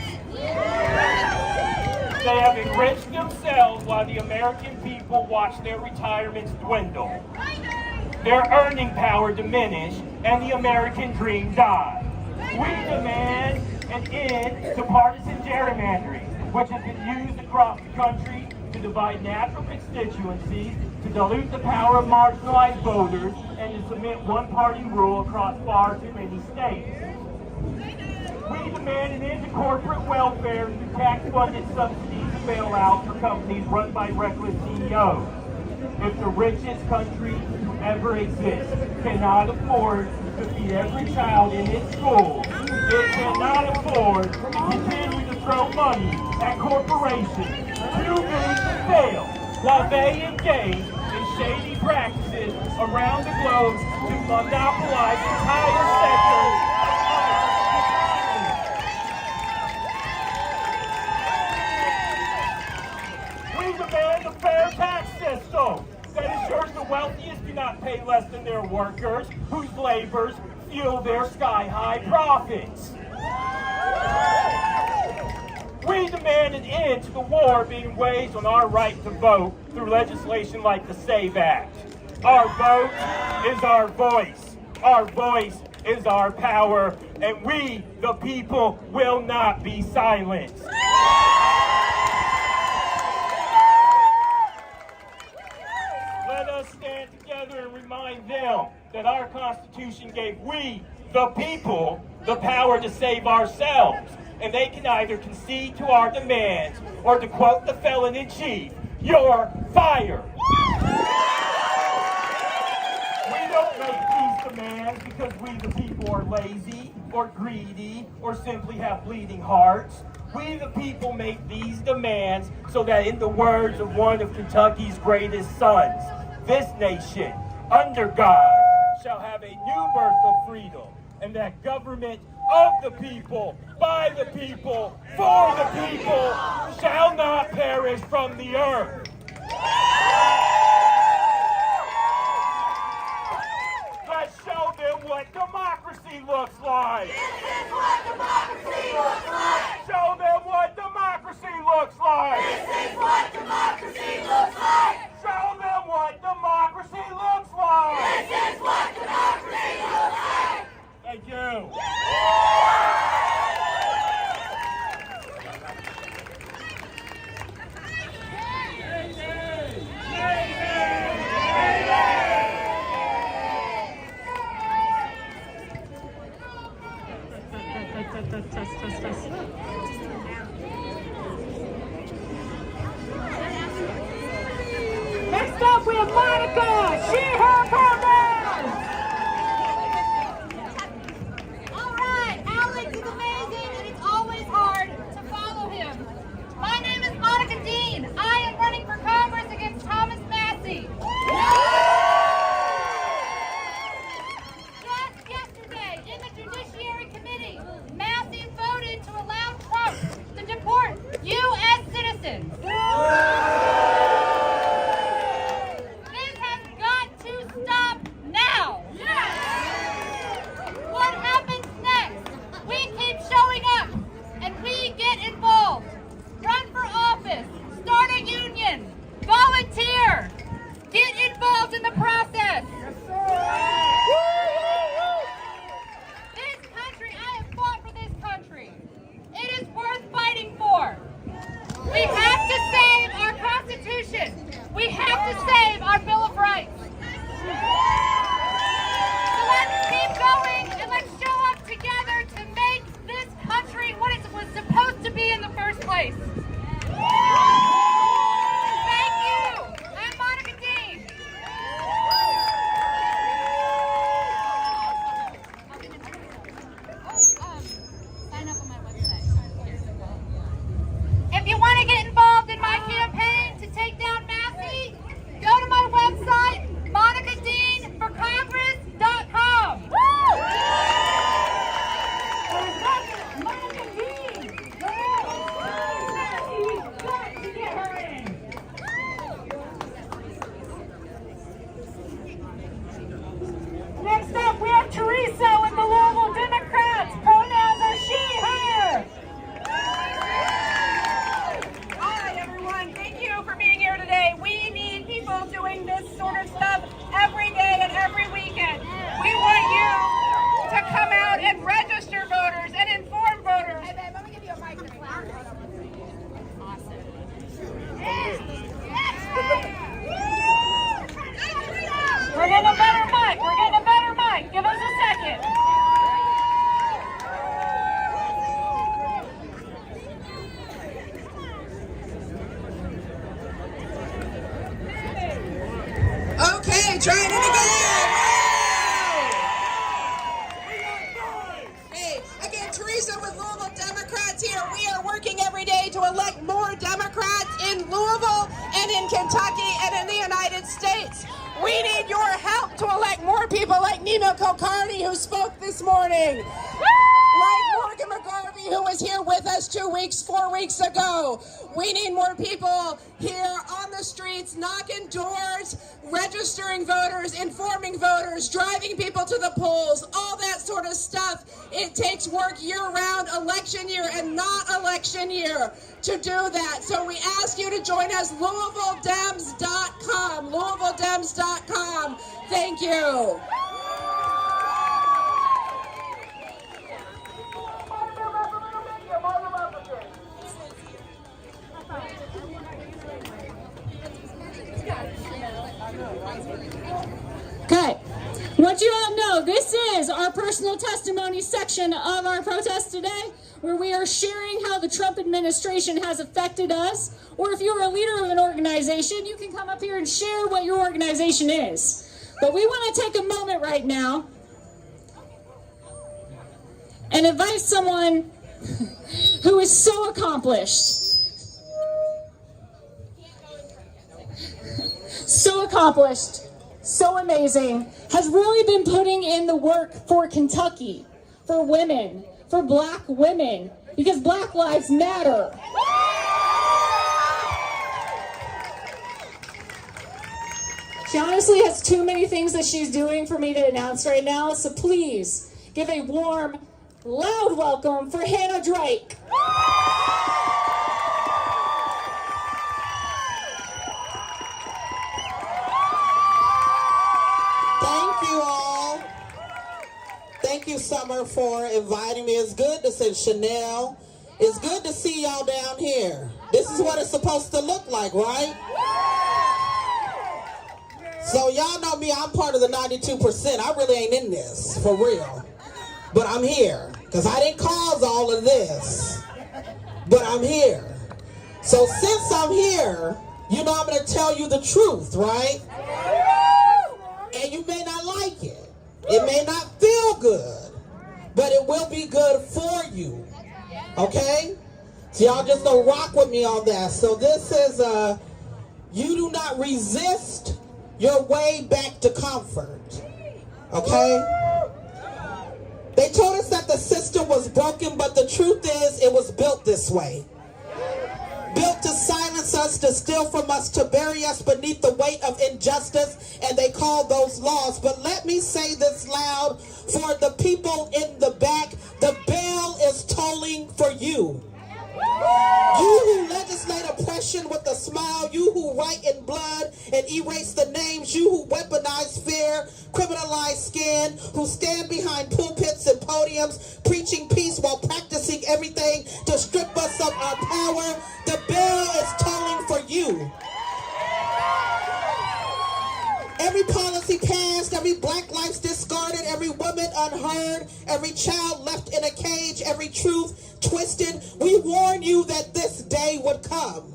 They have enriched themselves while the American people watch their retirements dwindle, their earning power diminish, and the American dream die. We demand an end to partisan gerrymandering, which has been used across the country to divide natural constituencies, to dilute the power of marginalized voters, and to cement one-party rule across far too many states. We demand an end to corporate welfare through tax-funded subsidies and bailouts for companies run by reckless CEOs. If the richest country to ever exist cannot afford to feed every child in its schools, it cannot afford to continue to throw money at corporations too big to fail while they engage in shady practices around the globe to monopolize entire sectors. We demand a fair tax system that ensures the wealthiest do not pay less than their workers, whose labors fuel their sky-high profits. We demand an end to the war being waged on our right to vote through legislation like the SAVE Act. Our vote is our voice. Our voice is our power, and we, the people, will not be silenced. Let us stand together and remind them that our Constitution gave we, the people, the power to save ourselves. And they can either concede to our demands or, to quote the felon-in-chief, you're fired. We don't make these demands because we, the people, are lazy or greedy or simply have bleeding hearts. We, the people, make these demands so that, in the words of one of Kentucky's greatest sons, this nation, under God, shall have a new birth of freedom, and that government of the people, by the people, for the people, shall not perish from the earth. Let's show them what democracy looks like. This is what democracy looks like. Show them what democracy looks like. This is what democracy looks like. Show them what democracy looks like. This is what democracy looks like. Thank you. test. Next up, we have Monica. She, her, pronouns. All right, Alex is amazing, and it's always hard to follow him. My name is Monica Dean. I am running for Congress against Thomas Massey. Just yesterday, in the Judiciary Committee, Massey voted to allow Trump to deport U.S. citizens. This has got to stop now. What happens next? We keep showing up and we get involved. Run for office, start a union, volunteer, get involved in the process. This country, I have fought for this country. It is worth fighting for. We have to save our Constitution. We have to save our Bill of Rights. So let's keep going and let's show up together to make this country what it was supposed to be in the first place. Thank you. I'm Monica Dean. Sign up on my website. If you want to get involved in my campaign to take down Massey, go to my website, MonicaDeanForCongress.com. Monica Dean. Massey's got to get her in. Next up, we have Teresa with the Louisville Democrats. Pronouns are she, her. Hi, everyone. Thank you for being here today. We need people doing this sort of stuff every day and every weekend. We want you to come out and register voters and inform voters. Hey, babe, let me give you a mic. We're getting a better mic. We're getting a better mic. Give us a second. Okay, trying it again. Hey, again, Teresa with Louisville Democrats here. We are working every day to elect more Democrats in Louisville and in Kentucky and in the United States. We need your help to elect more people like Nina Kokardi, who spoke this morning. Like Morgan McGarvey, who was here with us 4 weeks ago. We need more people here on the streets, knocking doors, registering voters, informing voters, driving people to the polls, all that sort of stuff. It takes work year-round, election year and not election year, to do that. So we ask you to join us, LouisvilleDems.com, LouisvilleDems.com. Thank you. Okay, what you all know, this is our personal testimony section of our protest today, where we are sharing how the Trump administration has affected us. Or if you're a leader of an organization, you can come up here and share what your organization is. But we want to take a moment right now and invite someone who is so accomplished, so amazing, has really been putting in the work for Kentucky, for women, for black women, because Black Lives Matter. She honestly has too many things that she's doing for me to announce right now, so please give a warm, loud welcome for Hannah Drake. Thank you all. Thank you, Summer, for inviting me. It's good to see Chanel. It's good to see y'all down here. This is what it's supposed to look like, right? So y'all know me, I'm part of the 92%. I really ain't in this, for real. But I'm here. because I didn't cause all of this, but I'm here. So since I'm here, you know I'm going to tell you the truth, right? And you may not like it. It may not feel good, but it will be good for you. Okay? So y'all just don't rock with me on that. So this is, you do not resist your way back to comfort. Okay? They told us that the system was broken, but the truth is it was built this way. Built to silence us, to steal from us, to bury us beneath the weight of injustice, and they call those laws. But let me say this loud for the people in the back, the bell is tolling for you. You who legislate oppression with a smile, you who write in blood and erase the names, you who weaponize fear, criminalize skin, who stand behind pulpits and podiums, preaching peace while practicing everything to strip us of our power, the bell is tolling for you. Every policy passed, every black life's discarded, every woman unheard, every child left in a cage, every truth twisted. We warn you that this day would come.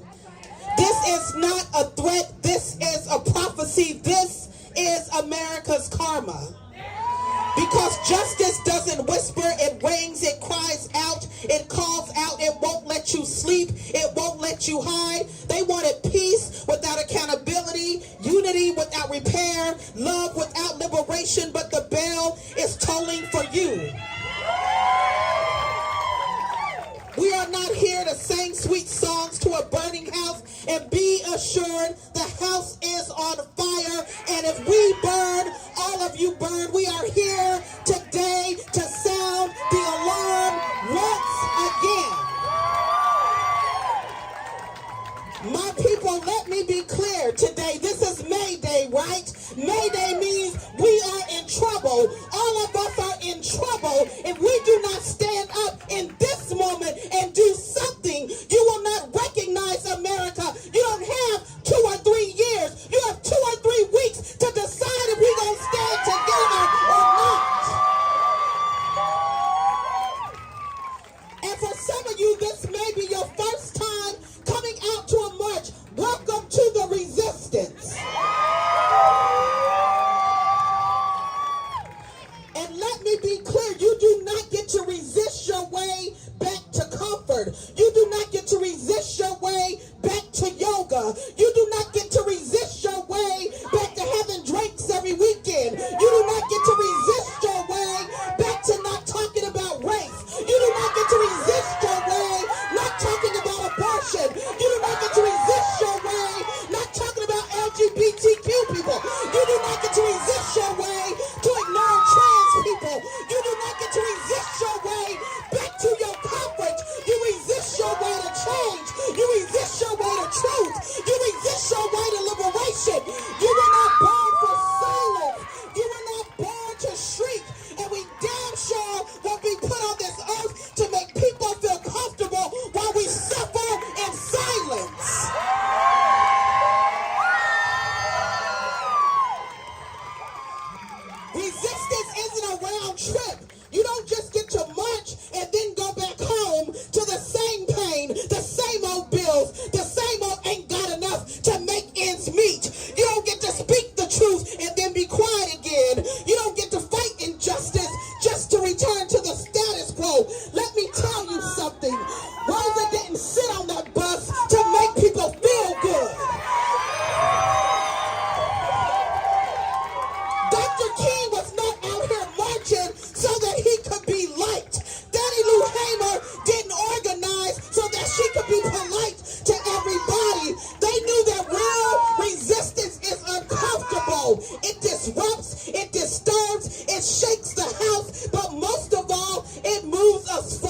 This is not a threat. This is a prophecy. This is America's karma. Because justice doesn't whisper, it rings, it cries out, it calls out, it won't let you sleep, it won't let you hide. They wanted peace without accountability, unity without repair, love without liberation, but the bell is tolling for you. We are not here to sing sweet songs to a burning house, and be assured the house is on fire, and if we burn, all of you burn. We are here today to sound the alarm once again. My people, let me be clear today. This is May Day, right? May Day means we are in trouble. All of us are in trouble. If we do not stand up in this moment and do something, you will not recognize America. You don't have 2 or 3 years. You have 2 or 3 weeks to decide if we're going to stand together or not. And for some of you, this may be your first time coming out to a march. Welcome to the resistance. And let me be clear, you do not get to resist your way back to comfort. You do not get to resist your way back to yoga. You do not get to resist your way back to having drinks every weekend. You do not get to resist your way back to not talking about race. You do not get to resist your way not talking about abortion. You do not get to resist your way not talking about LGBTQ people. You do not get to resist your way to ignore trans people. You do not get to resist your way back to your comfort. You resist your way to change. You resist your way to truth. You resist your way to liberation. You were not born for silence. You were not born to shriek. And we damn sure won't be put on this earth to make people feel comfortable while we suffer in silence. Resistance isn't a round trip. You don't just get to march and then go back home to the same pain, the same old bills, the same old ain't got enough to make ends meet. You don't get to speak the truth and then be quiet again. You don't get to fight injustice just to return to the status quo. Let me tell you something. Rosa didn't sit on that bus to make people feel good. Dr. King was not out here marching so that he could be liked. Daddy Lou Hamer didn't organize so that she could be polite to everybody. They knew that real resistance is uncomfortable. It disrupts, it disturbs, it shakes the house, but most of all, it moves us forward.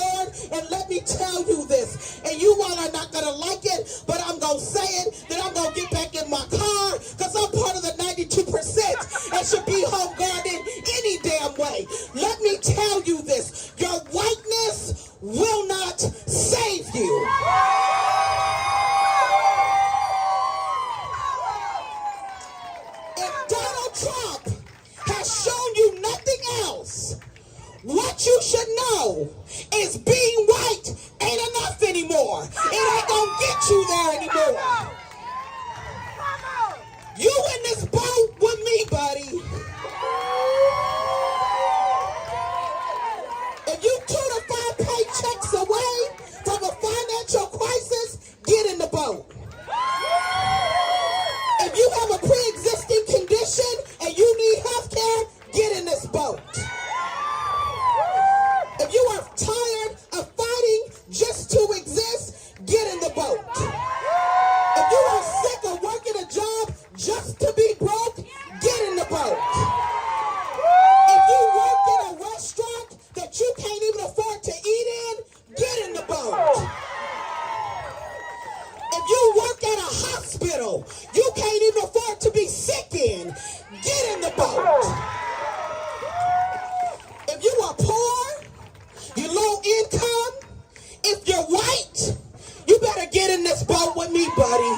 know is being white ain't enough anymore. It ain't gonna get you there anymore. You in this boat with me, buddy. If you 2 to 5 paychecks away from a financial crisis, get in the boat. If you have a pre-existing condition and you need health care, get in this boat. If you are tired of fighting just to exist, get in the boat. If you are sick of working a job just to be broke, get in the boat. If you work in a restaurant that you can't even afford to eat in, get in the boat. If you work at a hospital you can't even afford to be sick in, get in the boat. If you are poor, you're low income, if you're white, you better get in this boat with me, buddy.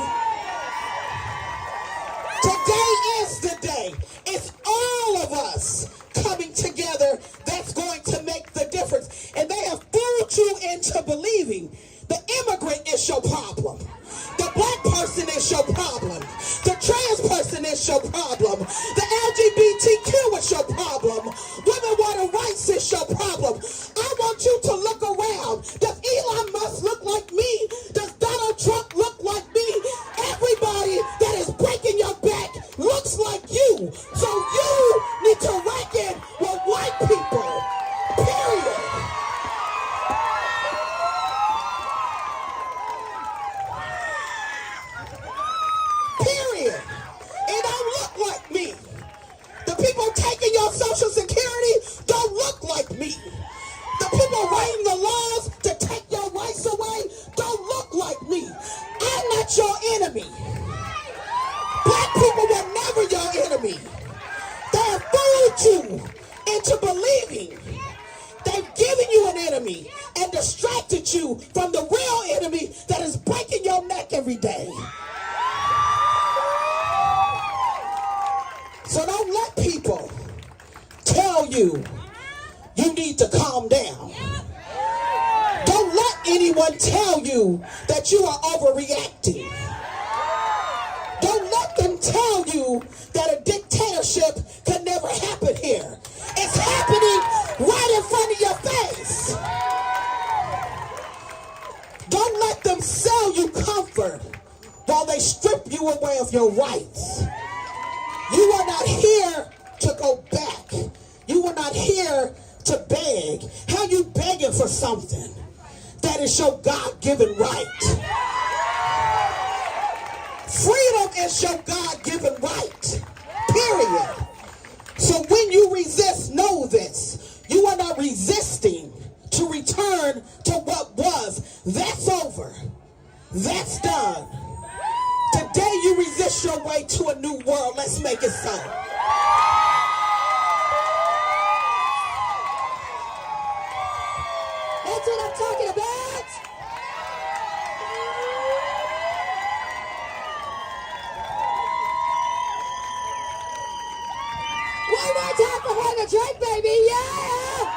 Today is the day. It's all of us coming together that's going to make the difference. And they have fooled you into believing the immigrant is your problem. The black person is your problem. The trans person is your problem. The LGBTQ is your problem. Women wanting rights is your problem. I want you to look around. Does Elon Musk look like me? Does Donald Trump look like me? Everybody that is breaking your back looks like you. So you need to reckon with white people. Period. Period. It don't look like me. The people taking your Social Security don't look like me. The people writing the laws to take your rights away don't look like me. I'm not your enemy. Black people were never your enemy. They have fooled you into believing they've given you an enemy and distracted you from the real enemy that is breaking your neck every day. So don't let people tell you you need to calm down. Don't let anyone tell you that you are overreacting. Don't let them tell you that a dictatorship could never happen here. It's happening right in front of your face. Don't let them sell you comfort while they strip you away of your rights. You are not here to go back. You are not here to beg. How you begging for something that is your God-given right? Freedom is your God-given right. Period. So when you resist, know this. You are not resisting to return to what was. That's over. That's done. Today you resist your way to a new world. Let's make it so. That's what I'm talking about. One more time for Horn the Drake, baby. Yeah!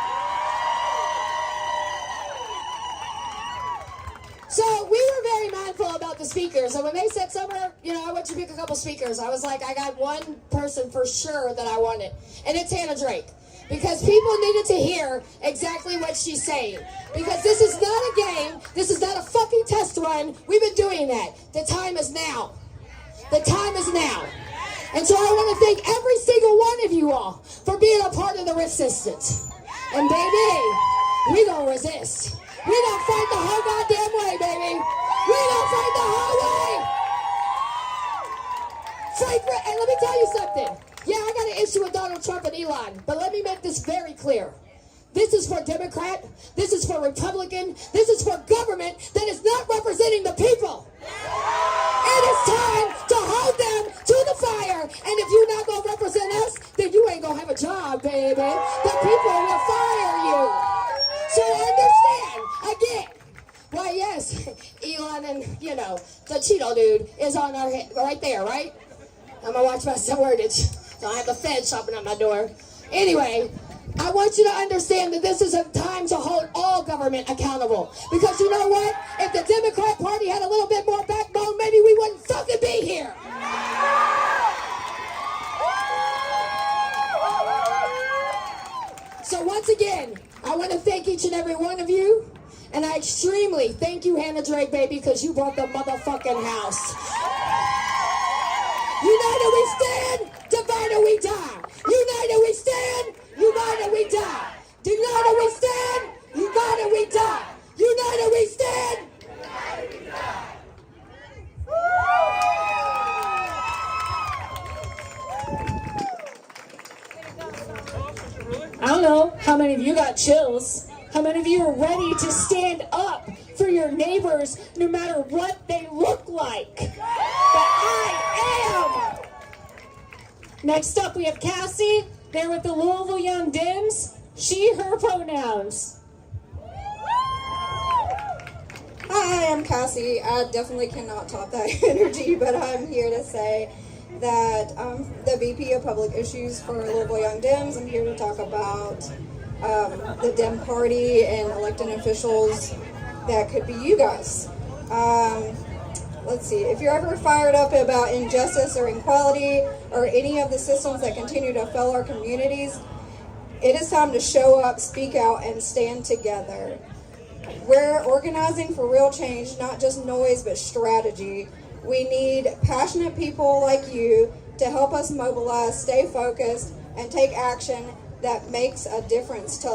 So we were very mindful about the speakers, and when they said Summer, I went to pick a couple speakers. I was like, I got one person for sure that I wanted, and it's Hannah Drake, because people needed to hear exactly what she's saying. Because this is not a game, this is not a fucking test run. We've been doing that. The time is now. The time is now. And so I want to thank every single one of you all for being a part of the resistance. And baby, we gonna resist. We don't fight the whole goddamn way, baby. We don't fight the whole way. And let me tell you something. Yeah, I got an issue with Donald Trump and Elon, but let me make this very clear. This is for Democrat. This is for Republican. This is for government that is not representing the people. It is time to hold them to the fire. And if you're not going to represent us, then you ain't going to have a job, baby. The people will fire you. So understand, again, why yes, Elon and, the Cheeto dude is on our head right there, right? I'm going to watch my wordage. So I have the Fed shopping at my door. Anyway, I want you to understand that this is a time to hold government accountable. Because you know what? If the Democrat Party had a little bit more backbone, maybe we wouldn't fucking be here. So once again, I want to thank each and every one of you. And I extremely thank you, Hannah Drake, baby, because you brought the motherfucking house. United we stand, divided we die. United we stand, united we die. United we stand, united we die. United we stand, united we die. I don't know how many of you got chills. How many of you are ready to stand up for your neighbors no matter what they look like? But I am! Next up we have Cassie, there with the Louisville Young Dems. She, her pronouns. Hi, I'm Cassie. I definitely cannot top that energy, but I'm here to say that I'm the VP of Public Issues for Louisville Young Dems. I'm here to talk about the Dem Party and elected officials that could be you guys. Let's see, if you're ever fired up about injustice or inequality or any of the systems that continue to fail our communities, it is time to show up, speak out, and stand together. We're organizing for real change, not just noise, but strategy. We need passionate people like you to help us mobilize, stay focused, and take action that makes a difference to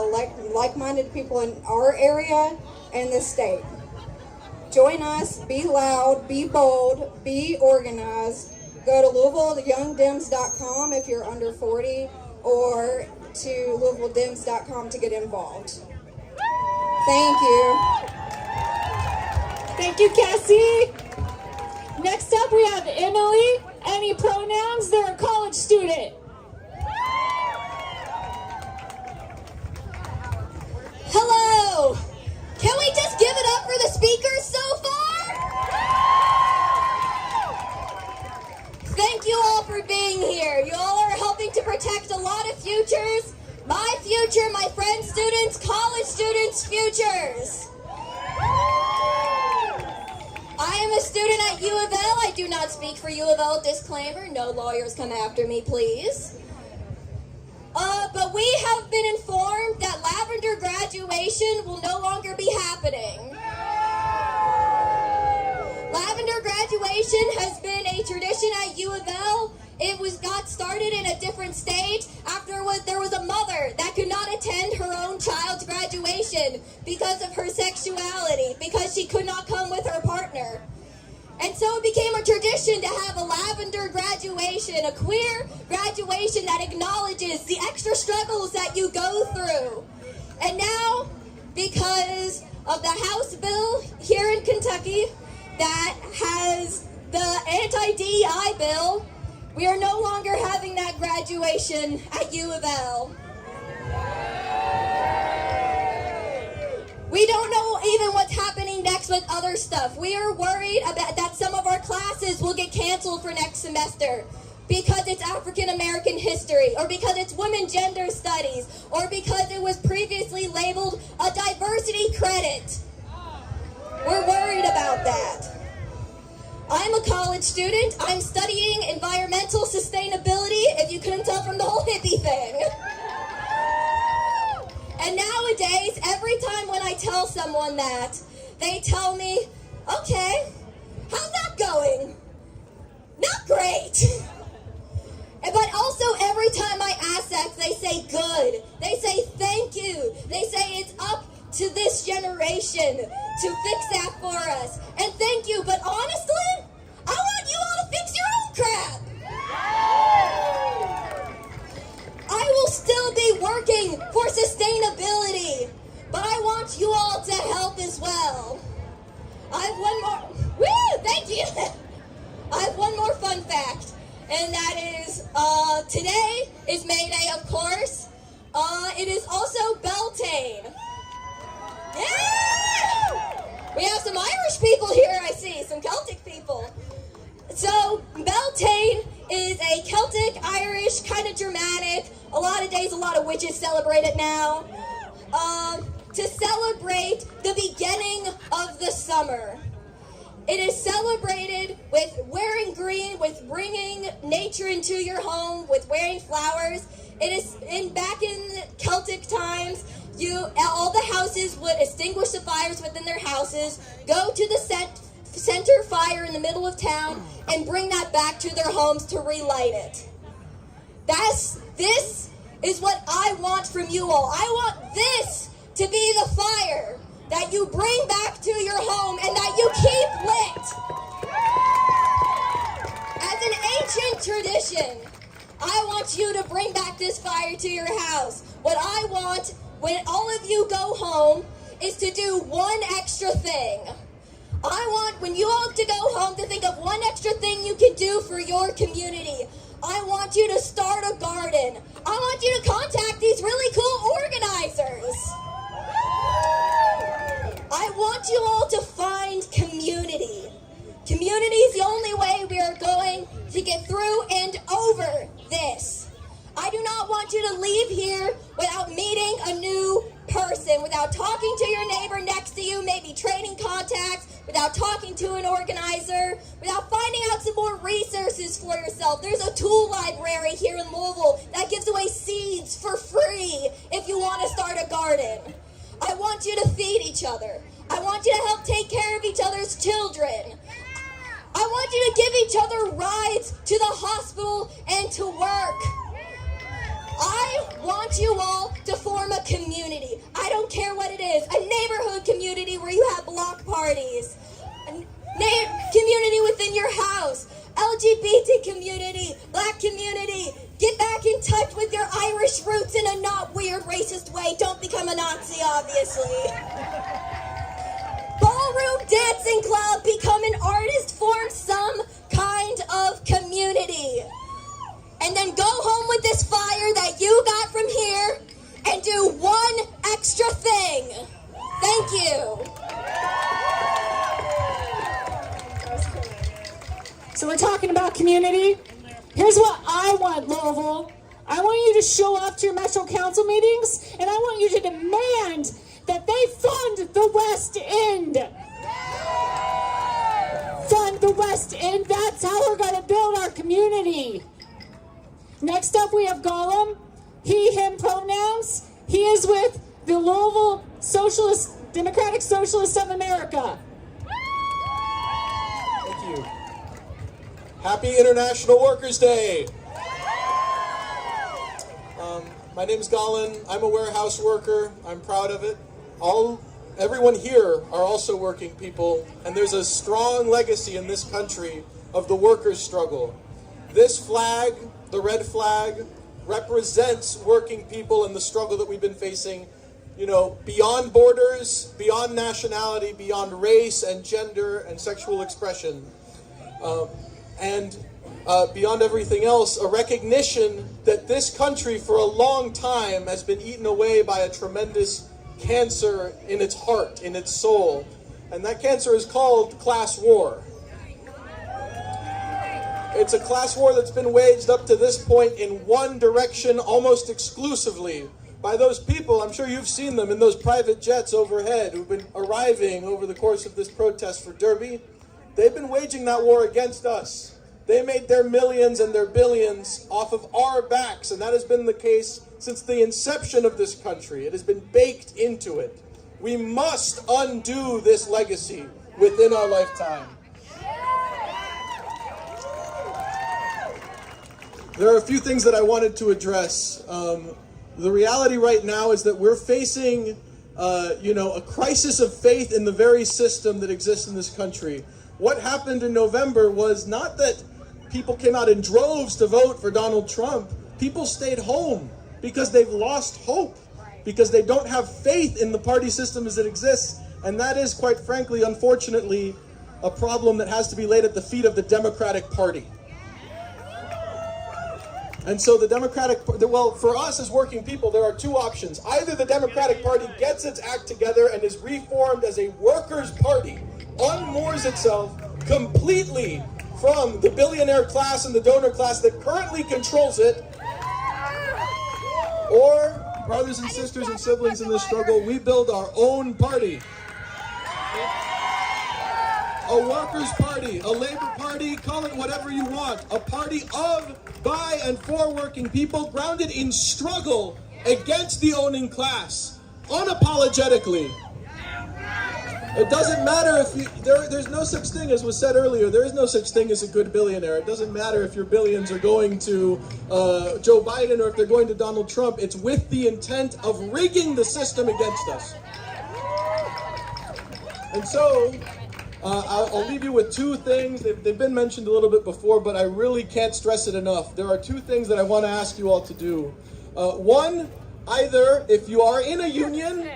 like-minded people in our area and the state. Join us, be loud, be bold, be organized. Go to LouisvilleYoungDems.com if you're under 40, or to LouisvilleDems.com to get involved. Thank you. Thank you, Cassie. Next up we have Emily. Any pronouns? They're a college student. Hello! Can we just give it up for the speakers so far? Thank you all for being here. You all are helping to protect a lot of futures. My future, my friends' students, college students' futures. I am a student at U of L. I do not speak for U of L. Disclaimer, no lawyers come after me, please. But we have been informed that Lavender graduation will no longer be happening. Lavender graduation has been a tradition at U of L. It got started in a different stage after there was a mother that could not attend her own child's graduation because of her sexuality, because she could not come with her partner. And so it became a tradition to have a lavender graduation, a queer graduation that acknowledges the extra struggles that you go through. And now, because of the House bill here in Kentucky that has the anti-DEI bill, we are no longer having that graduation at U of L. We don't know even what's happening next with other stuff. We are worried about that some of our classes will get canceled for next semester because it's African American history, or because it's women gender studies, or because it was previously labeled a diversity credit. We're worried about that. I'm a college student. I'm studying environmental sustainability, if you couldn't tell from the whole hippie thing. And nowadays, every time when I tell someone that, they tell me, okay, how's that going? Not great. But also every time I ask that, they say good. They say thank you. They say it's up to this generation to fix that for us. And thank you, but honestly, I want you all to fix your own crap. I will still be working for sustainability, but I want you all to help as well. I have one more, thank you. I have one more fun fact, and that is, today is May Day, of course. It is also Beltane. Yeah! We have some Irish people here, I see, some Celtic people. So, Beltane is a Celtic, Irish, kind of dramatic. A lot of days, a lot of witches celebrate it now. to celebrate the beginning of the summer. It is celebrated with wearing green, with bringing nature into your home, with wearing flowers. It is back in Celtic times, all the houses would extinguish the fires within their houses, go to the center fire in the middle of town, and bring that back to their homes to relight it. This is what I want from you all. I want this to be the fire that you bring back to your home and that you keep lit. As an ancient tradition, I want you to bring back this fire to your house. What I want when all of you go home is to do one extra thing. I want when you all to go home to think of one extra thing you can do for your community. I want you to start a garden. I want you to contact these really cool organizers. I want you all to find community. Community is the only way we are going to get through and over this. I do not want you to leave here without meeting a new person, without talking to your neighbor next to you, maybe trading contacts, without talking to an organizer, without finding out some more resources for yourself. There's a tool library here in Louisville that gives away seeds for free if you want to start a garden. I want you to feed each other. I want you to help take care of each other's children. I want you to give each other rides to the hospital and to work. I want you all to form a community. I don't care what it is. A neighborhood community where you have block parties. A community within your house. LGBT community. Black community. Get back in touch with your Irish roots in a not weird racist way. Don't become a Nazi, obviously. Ballroom dancing club. Become an artist. Form some kind of community. And then go home with this fire that you got from here and do one extra thing. Thank you. So we're talking about community. Here's what I want, Louisville. I want you to show up to your Metro Council meetings, and I want you to demand that they fund the West End. Fund the West End. That's how we're going to build our community. Next up, we have Gollum. He, him pronouns. He is with the Louisville Democratic Socialists of America. Thank you. Happy International Workers' Day. My name's Gollum. I'm a warehouse worker. I'm proud of it. Everyone here are also working people, and there's a strong legacy in this country of the workers' struggle. This flag, the red flag, represents working people and the struggle that we've been facing, beyond borders, beyond nationality, beyond race and gender and sexual expression. And beyond everything else, a recognition that this country for a long time has been eaten away by a tremendous cancer in its heart, in its soul. And that cancer is called class war. It's a class war that's been waged up to this point in one direction almost exclusively by those people, I'm sure you've seen them in those private jets overhead who've been arriving over the course of this protest for Derby. They've been waging that war against us. They made their millions and their billions off of our backs, and that has been the case since the inception of this country. It has been baked into it. We must undo this legacy within our lifetime. There are a few things that I wanted to address. The reality right now is that we're facing, a crisis of faith in the very system that exists in this country. What happened in November was not that people came out in droves to vote for Donald Trump. People stayed home because they've lost hope, because they don't have faith in the party system as it exists. And that is, quite frankly, unfortunately, a problem that has to be laid at the feet of the Democratic Party. And so for us as working people, there are two options. Either the Democratic Party gets its act together and is reformed as a workers' party, unmoors itself completely from the billionaire class and the donor class that currently controls it, or brothers and sisters and siblings in this struggle, we build our own party. A workers' party, a labor party, call it whatever you want. A party of, by, and for working people, grounded in struggle against the owning class, unapologetically. It doesn't matter if there's no such thing, as was said earlier, there is no such thing as a good billionaire. It doesn't matter if your billions are going to Joe Biden or if they're going to Donald Trump. It's with the intent of rigging the system against us. And so, I'll leave you with two things. They've been mentioned a little bit before, but I really can't stress it enough. There are two things that I want to ask you all to do. One, either if you are in a union,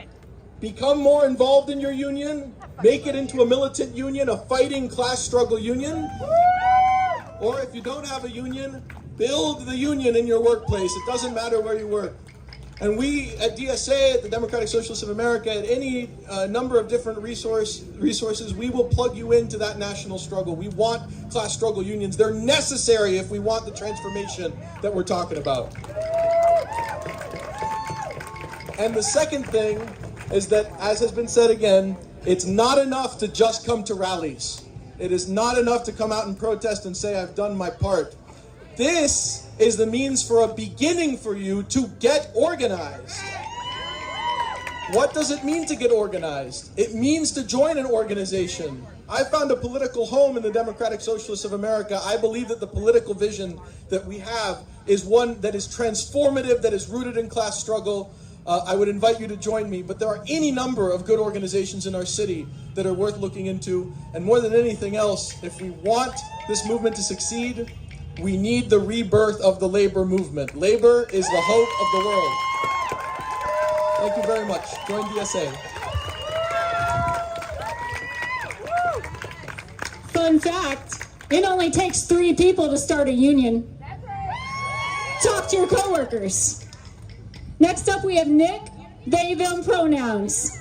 become more involved in your union, make it into a militant union, a fighting class struggle union. Or if you don't have a union, build the union in your workplace. It doesn't matter where you work. And we at DSA, at the Democratic Socialists of America, at any number of different resources, we will plug you into that national struggle. We want class struggle unions. They're necessary if we want the transformation that we're talking about. And the second thing is that, as has been said again, it's not enough to just come to rallies. It is not enough to come out and protest and say, I've done my part. This is the means for a beginning for you to get organized. What does it mean to get organized? It means to join an organization. I found a political home in the Democratic Socialists of America. I believe that the political vision that we have is one that is transformative, that is rooted in class struggle. I would invite you to join me, but there are any number of good organizations in our city that are worth looking into. And more than anything else, if we want this movement to succeed, we need the rebirth of the labor movement. Labor is the hope of the world. Thank you very much. Join DSA. Fun fact, it only takes 3 people to start a union. Talk to your coworkers. Next up, we have Nick, they, them pronouns.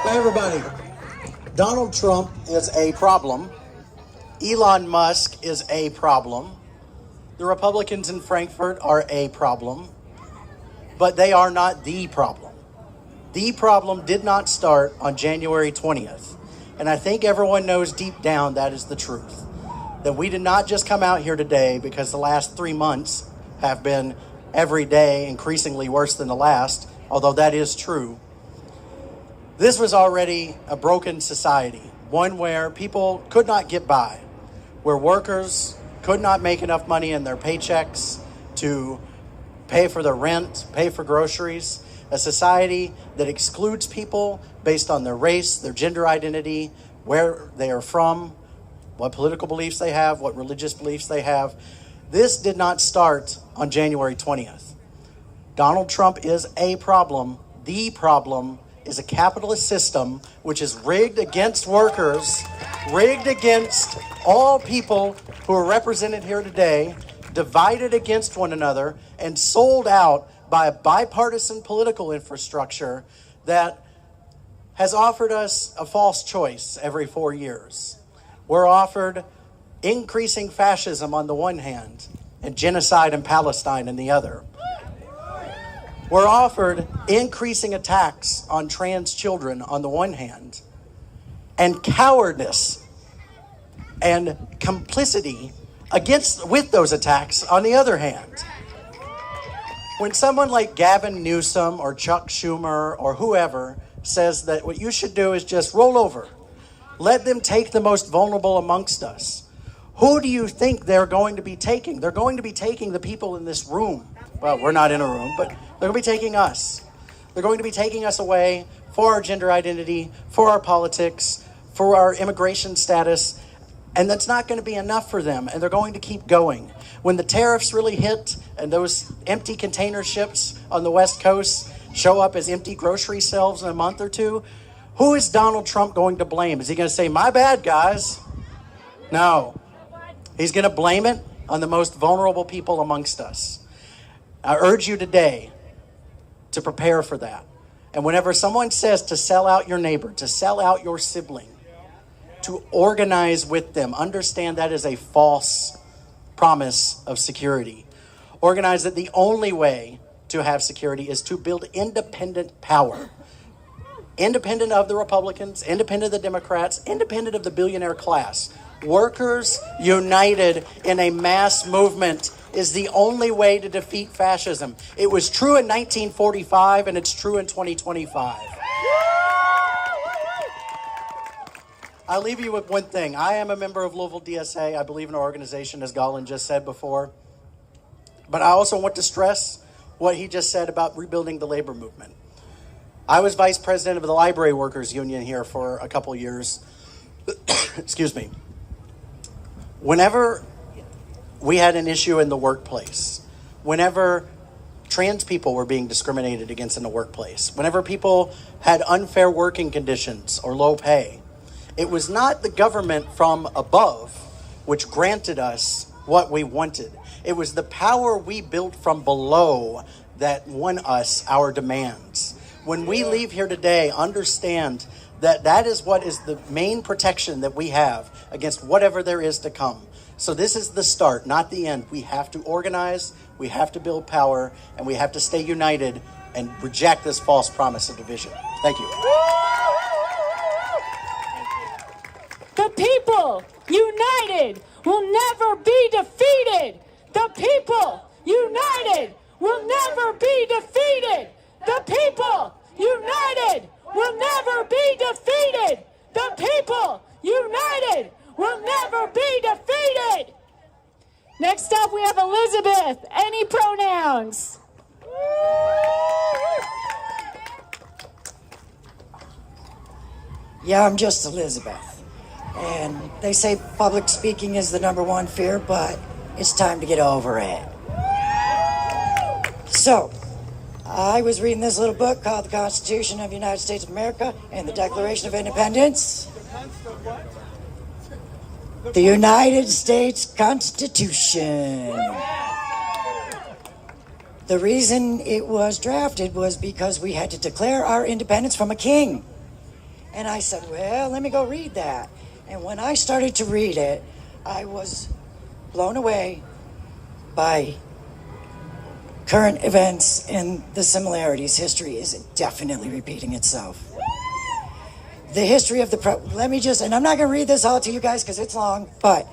Hey, everybody. Donald Trump is a problem. Elon Musk is a problem. The Republicans in Frankfurt are a problem. But they are not the problem. The problem did not start on January 20th. And I think everyone knows deep down that is the truth. That we did not just come out here today because the last 3 months have been every day increasingly worse than the last, although that is true. This was already a broken society, one where people could not get by, where workers could not make enough money in their paychecks to pay for their rent, pay for groceries, a society that excludes people based on their race, their gender identity, where they are from, what political beliefs they have, what religious beliefs they have. This did not start on January 20th. Donald Trump is a problem. The problem is a capitalist system which is rigged against workers, rigged against all people who are represented here today, divided against one another, and sold out by a bipartisan political infrastructure that has offered us a false choice every 4 years. We're offered increasing fascism on the one hand and genocide in Palestine on the other. We're offered increasing attacks on trans children on the one hand and cowardice and complicity with those attacks on the other hand. When someone like Gavin Newsom or Chuck Schumer or whoever says that what you should do is just roll over, let them take the most vulnerable amongst us, who do you think they're going to be taking? They're going to be taking the people in this room. Well, we're not in a room, but they're going to be taking us. They're going to be taking us away for our gender identity, for our politics, for our immigration status, and that's not going to be enough for them, and they're going to keep going. When the tariffs really hit and those empty container ships on the West Coast show up as empty grocery shelves in a month or two, who is Donald Trump going to blame? Is he going to say, my bad, guys? No. He's going to blame it on the most vulnerable people amongst us. I urge you today to prepare for that. And whenever someone says to sell out your neighbor, to sell out your sibling, to organize with them, understand that is a false promise of security. Organize that the only way to have security is to build independent power. Independent of the Republicans, independent of the Democrats, independent of the billionaire class. Workers united in a mass movement is the only way to defeat fascism. It was true in 1945 and it's true in 2025. I'll leave you with one thing. I am a member of Louisville DSA. I believe in our organization, as Golan just said before. But I also want to stress what he just said about rebuilding the labor movement. I was vice president of the Library Workers Union here for a couple years. Excuse me. Whenever we had an issue in the workplace, whenever trans people were being discriminated against in the workplace, whenever people had unfair working conditions or low pay, it was not the government from above which granted us what we wanted. It was the power we built from below that won us our demands. When we leave here today, understand that that is what is the main protection that we have against whatever there is to come. So this is the start, not the end. We have to organize, we have to build power, and we have to stay united and reject this false promise of division. Thank you. The people united will never be defeated. The people united will never be defeated. The people united will never be defeated. The people united will never be defeated. Next up, we have Elizabeth. Any pronouns? Yeah, I'm just Elizabeth. And they say public speaking is the #1 fear, but it's time to get over it. So, I was reading this little book called The Constitution of the United States of America and the Declaration of Independence. The United States Constitution. The reason it was drafted was because we had to declare our independence from a king. And I said, well, let me go read that. And when I started to read it, I was blown away by current events and the similarities. History is definitely repeating itself. The history of the, and I'm not going to read this all to you guys because it's long, but